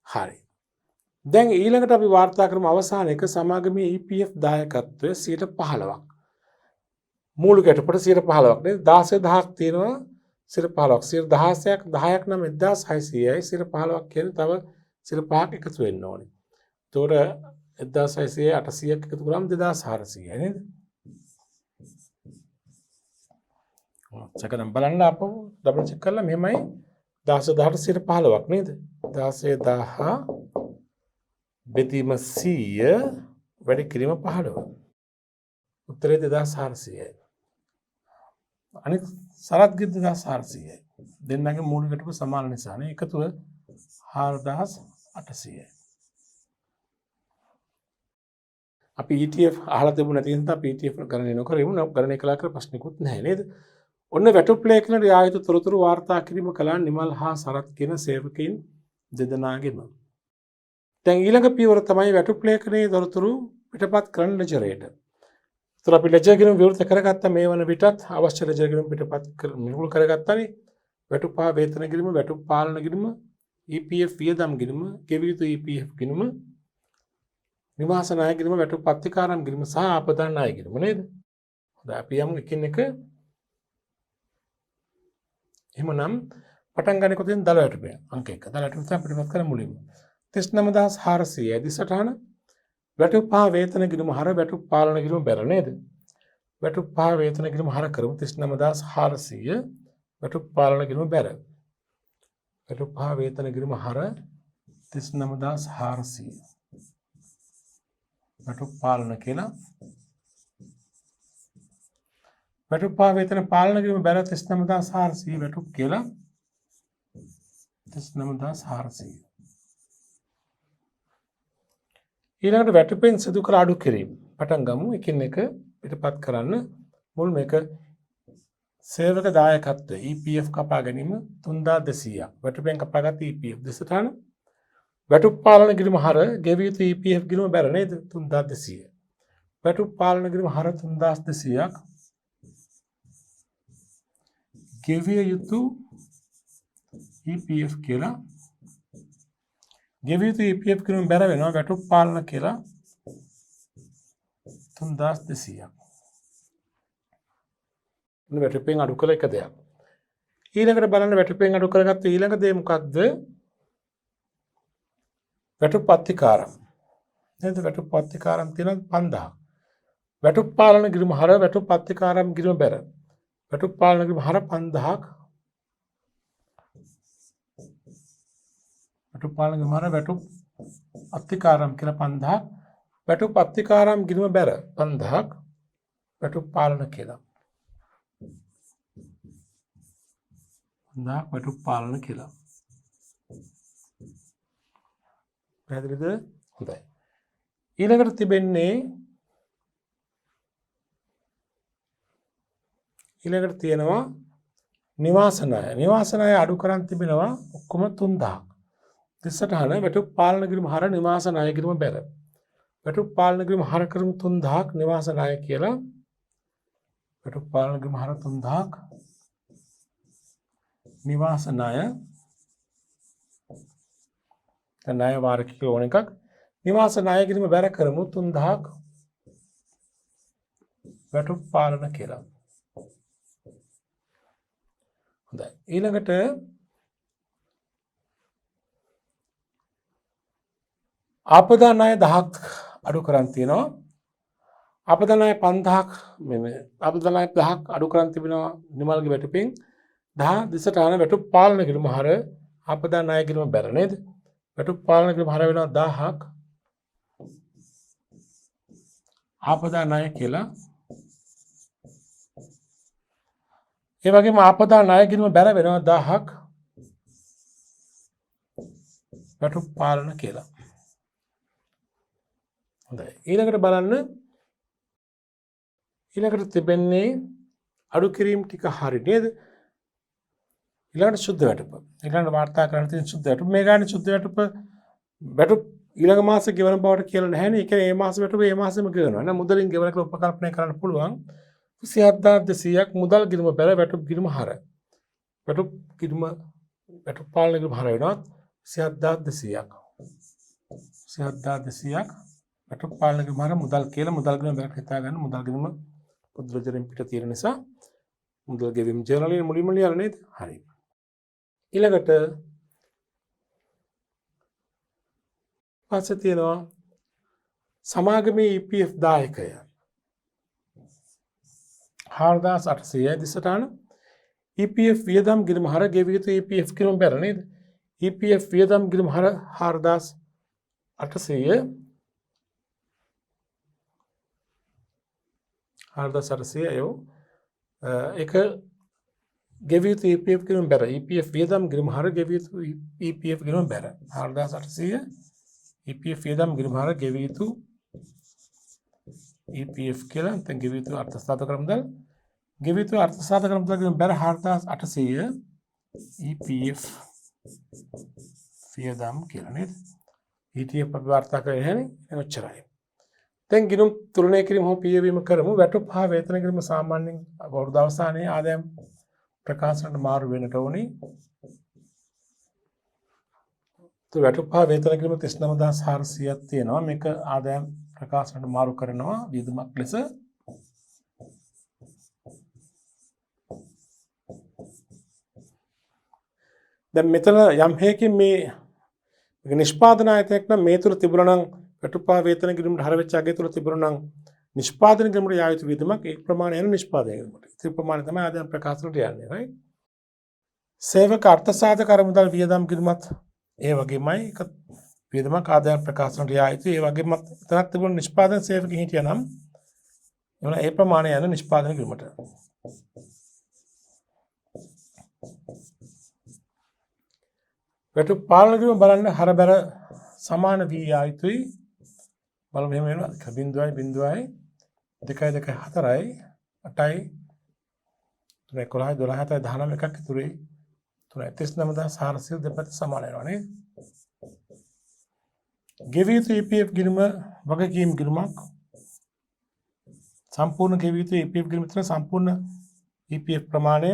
හරි. දැන් ඊළඟට අපි වාර්තා කරමු අවසාන එක සමාගමේ EPF දායකත්වය 15%ක්. මූලික ගැටපට 15%ක් නේද? 16000ක් තියෙනවා 15%ක් 16ක් 10ක් නම් 1600යි 15%ක් කියන්නේ තව 5ක් එකතු වෙන්න ඕනේ. එතකොට 1600 800ක් එකතු කරාම 2400යි නේද? සකරම් බලන්න අපෝ ඩබල් චෙක් කරලා මෙහෙමයි 16000ට 15%ක් නේද? 16000 බෙදීම 100 වැඩි කිරීම 15. උත්තරේ 2400යි. අනිත් සරත්ගේ 2400යි. දෙන්නගේ මූලික ගැටුම සමාන නිසා නේ එකතුව 4800යි. අපි ETF අහලා තිබුණ නැති නිසා අපි ETF ගණනය නොකරමු. ගණනය කළා කියලා ප්‍රශ්නිකුත් නැහැ නේද? ඔන්න වැටුප් ලේඛන රියායුතු තොරතුරු වාර්තා කිරීම කළා නිමල් හා සරත් කියන සේවකයින් දෙදෙනාගෙම. දැන් ඊළඟ පියවර තමයි වැටුප් ලේඛනයේ තොරතුරු පිටපත් කරන ලෙජරේට. ඒතර අපි ලෙජර් ගිණුම විවෘත කරගත්ත මේ වන විටත් අවශ්‍ය ලෙජර් ගිණුම පිටපත් නිකුල් කරගත්තානේ. වැටුප් හා වේතන ගිණුම, වැටුප් පාලන ගිණුම, EPF වියදම් ගිණුම, ගෙවිය යුතු EPF ගිණුම, නිවාස ණය ගිණුම, වැටුප් ප්‍රතිකාරම් ගිණුම සහ ආපදා ණය ගිණුම නේද? හොඳයි අපි යමු එකින් එක. එහෙමනම් පටන් ගන්න කොටින් දල වැටුප අංක 1. දල වැටුප තමයි පිටපත් කරන මුලින්ම. 39400යි දිසටහන වැටුප් පහ වේතන ගිණුම හර වැටුප් පාලන ගිණුම බැර නේද? වැටුප් පහ වේතන ගිණුම හර කරමු 39400 වැටුප් පාලන ගිණුම බැර. වැටුප්පා වේතන ගිණුම හර 39400 වැටුප් පාලන කියලා වැටුප්පා වේතන පාලන ගිණුම බැල 39400 වැටුප් කියලා 39400 ඊළඟට වැටුපෙන් සිදු කළ අඩු කිරීම පටන් ගමු එකින් එක පිටපත් කරන්න මුල් මේක සේවක දායකත්වය EPF කපා ගැනීම 3200ක් වැටුපෙන් කපාගත් EPF දෙසටහන වැටුප් පාලන ගිණුම හර ගෙවිය යුතු EPF ගිණුම බැර නේද 3200 වැටුප් පාලන ගිණුම හර 3200ක් ගෙවිය යුතු EPF කියලා ගෙවිය යුතු EPF ගිණුම බැර වෙනවා වැටුප් පාලන කියලා 3200ක් වැටුපෙන් අඩු කළ එක දෙයක් ඊළඟට බලන්න වැටුපෙන් අඩු කරගත්ත ඊළඟ දේ මොකක්ද වැටුප් පත්තිකාරම් නේද වැටුප් පත්තිකාරම් තියෙනවා 5000 වැටුප් පාලන ගිණුම හර වැටුප් පත්තිකාරම් ගිණුම බැර වැටුප් පාලන ගිණුම හර 5000ක් වැටුප් පාලන ගිණුම හර වැටුප් අත්තිකාරම් කියලා 5000ක් වැටුප් අත්තිකාරම් ගිණුම බැර 5000ක් වැටුප් පාලන කියලා 5000ක් වැටුප් පාලන කියලා පැහැදිලිද හොඳයි ඊළඟට තිබෙන්නේ ඊළඟට තියෙනවා නිවාස ණය අඩු කරන් තිබෙනවා ඔක්කොම 3000ක් දෙසටහන වැටුප් පාලන ගිණුම හර නිවාස ණය ගිණුම බැර වැටුප් පාලන ගිණුම හර කරමු 3000ක් නිවාස ණය කියලා වැටුප් පාලන ගිණුම හර 3000ක් නිවාස ණය ණය වාර්ෂික ඕන එකක් නිවාස ණය ගිණුම බැර කරමු 3000ක් වැටුප් පාලන කියලා හොඳයි ඊළඟට ආපදා ණය 10ක් අඩු කරන් තියෙනවා ආපදා ණය 5000ක් මේ ආපදා ණය 10ක් අඩු කරන් තිබෙනවා නිමල්ගේ වැටුපෙන් 10 දිසටහන වැටුප් පාලන ගිණුම හර ආපදා ණය ගිණුම බැර නේද වැටුප් පාලන ගිණුම හර වෙනවා 1000ක් ආපදා ණය කියලා ඒ වගේම ආපදා ණය ගිණුම බැර වෙනවා 1000ක් වැටුප් පාලන කියලා හොඳයි ඊළඟට බලන්න ඊළඟට තිබෙන්නේ අඩු කිරීම ටික හරි නේද ඊළඟට සුද්ධ වැටුප ඊළඟට වාර්තා කරන්න තියෙන සුද්ධ වැටුප මේ ගානේ සුද්ධ වැටුප ඊළඟ මාසේ ගෙවන බවට කියලා නැහැ නේ ඒ කියන්නේ මේ මාසේ වැටුප මේ මාසෙම ගෙවනවා නේ මුදලින් ගෙවන කියලා උපකල්පනය කරන්න පුළුවන් 27200ක් මුදල් ගිණුම බැර වැටුප් ගිණුම හර වැටුප් පාලන ගිණුම හර වෙනවා 27200ක් 27200ක් වැටුප් පාලන ගිණුම හර මුදල් කියලා මුදල් ගිණුම බැරට හිතා ගන්න මුදල් ගිණුම පුදුරජරින් පිට තියෙන නිසා මුදල් ගෙවීම ජර්නලයේ මුලින්ම ලියලා නේද හරි ඊළඟට පස්සේ තියෙනවා සමාගමේ EPF දායකය 4800 දිසටහන EPF වියදම් ගිණුම හර ගෙවිය යුතු EPF ගිණුම බැර නේද EPF වියදම් ගිණුම හර 4800 ඒක ගෙවිය යුතු EPF ගිණුම බැර EPF වියදම් ගිණුම හර ගෙවිය යුතු EPF ගිණුම බැර 4800 EPF වියදම් ගිණුම හර ගෙවිය යුතු EPF කියලා නැත්නම් ගෙවිය යුතු අර්ථසාධක මුදල් ගෙවිය යුතු අර්ථසාධක මුදල් ගිණුම බැර 4800 EPF වියදම් කියලා නේද ETF අපි වාර්තා කරේ නැහැනේ එනොච්චරයි දැන් ගිණුම් තුලනය කිරීම හෝ පියවීම කරමු වැටුප් හා වේතන ගිණුම සාමාන්‍යයෙන් අවුරුදු අවසානයේ ආදායම් ප්‍රකාශනට මාරු වෙන්නට ඕනේ වැටුප් හා වේතන ගිණුම 39400ක් තියෙනවා මේක ආදායම් ප්‍රකාශනට මාරු කරනවා වියදමක් ලෙස දැන් මෙතන යම් හේකින් මේ නිෂ්පාදන ආයතනයක් නම් මේ තුල තිබුණා නම් වැටුප් හා වේතන ගිණුමට හර වෙච්ච අගය තුල තිබුණා නම් නිෂ්පාදන ගිණුමට යා යුතු වියදමක් ඒ ප්‍රමාණය යන නිෂ්පාදනය ගිණුමට ඒ ප්‍රමාණය තමයි ආදායම් ප්‍රකාශනට යන්නේ right සේවක අර්ථසාධක අරමුදල් වියදම් කිරීමත් ඒ වගේමයි එක වියදමක් ආදායම් ප්‍රකාශන රියායතු ඒ වගේම එතනක් තිබුණ නිෂ්පාදන සේවකෙන් හිටියනම් එවන ඒ ප්‍රමාණය යන නිෂ්පාදන කිරීමට වැටුප් පාලන කිරීම බලන්න හරබර සමාන වී යුතුයි බලමු එහෙම වෙනවා 0.0 2.4 8යි 3 11 12 19 එකක් ඉතුරුයි 39400 දෙපැත්ත සමාන වෙනවා නේද ගෙවිය යුතු EPF ගිණුම වගකීම් ගිණුමක් සම්පූර්ණ ගෙවිය යුතු EPF ගිණුම විතර සම්පූර්ණ EPF ප්‍රමාණය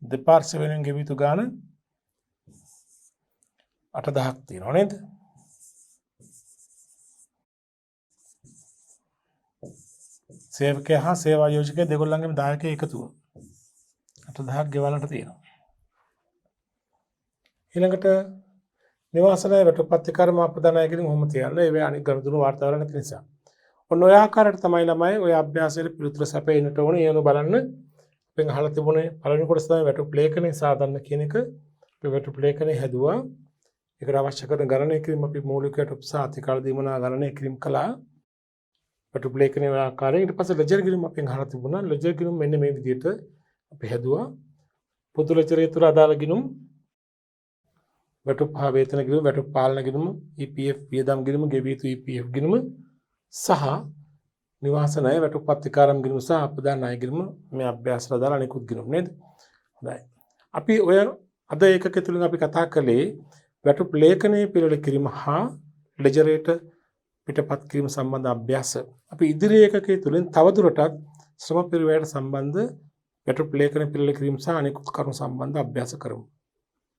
දෙපාර්ශ්වයෙන් ගෙවිය යුතු ගාණ 8000ක් තියෙනවා නේද සේවකයා හා සේවා යෝජකයා දෙගොල්ලන්ගේම දායකයෙ එකතුව 8000ක් ගෙවන්නට තියෙනවා ඊළඟට නිවාසනය වැටුපත්තිකර්ම අපදානය කිරීම කොහොම තියන්න ඒ අනිත් ගණතුණු වාර්තාවල නැති නිසා ඔන්න ඔය ආකාරයට තමයි ළමයි ඔය අභ්‍යාසයේ පිළිතුරු සැපෙන්නට ඕනේ ඒනු බලන්න අපෙන් අහලා තිබුණේ පළවෙනි කොටස තමයි වැටුප් ලේඛනයේ සාධාරණ කියන එක අපි වැටුප් ලේඛනයේ හැදුවා ඒකට අවශ්‍ය කරන ගණනය කිරීම අපි මූලික වැටුප් සහ අතිකාල දීමනා ගණනය කිරීම කළා වැටුප් ලේඛනයේ ආකාරයෙන් ඊට පස්සේ ලෙජර් ගිණුම අපෙන් අහලා තිබුණා ලෙජර් ගිණුම මෙන්න මේ විදිහට අපි හැදුවා පොදු ලෙජරේ තුර අදාළ ගිණුම් වැටුප් හා වේතන ගිණුම වැටුප් පාලන ගිණුම EPF වියදම් ගිණුම ගෙවිය යුතු EPF ගිණුම සහ නිවාස ණය වැටුප් පත්තිකාරම් ගිණුම සහ අපදාන ණය ගිණුම මේ අභ්‍යාසවල දාලා අනිකුත් ගිණුම් නේද හොඳයි අපි ඔය අද ඒකක තුලින් අපි කතා කළේ වැටුප් ලේඛනයේ පිළිවෙල කිරීම හා ලෙජරේට පිටපත් කිරීම සම්බන්ධ අභ්‍යාස අපි ඉදිරි ඒකකයේ තුලින් තවදුරටත් ශ්‍රම පරිවර්තන සම්බන්ධ වැටුප් ලේඛන පිළිවෙල කිරීම සහ අනිකුත් කරුණු සම්බන්ධ අභ්‍යාස කරමු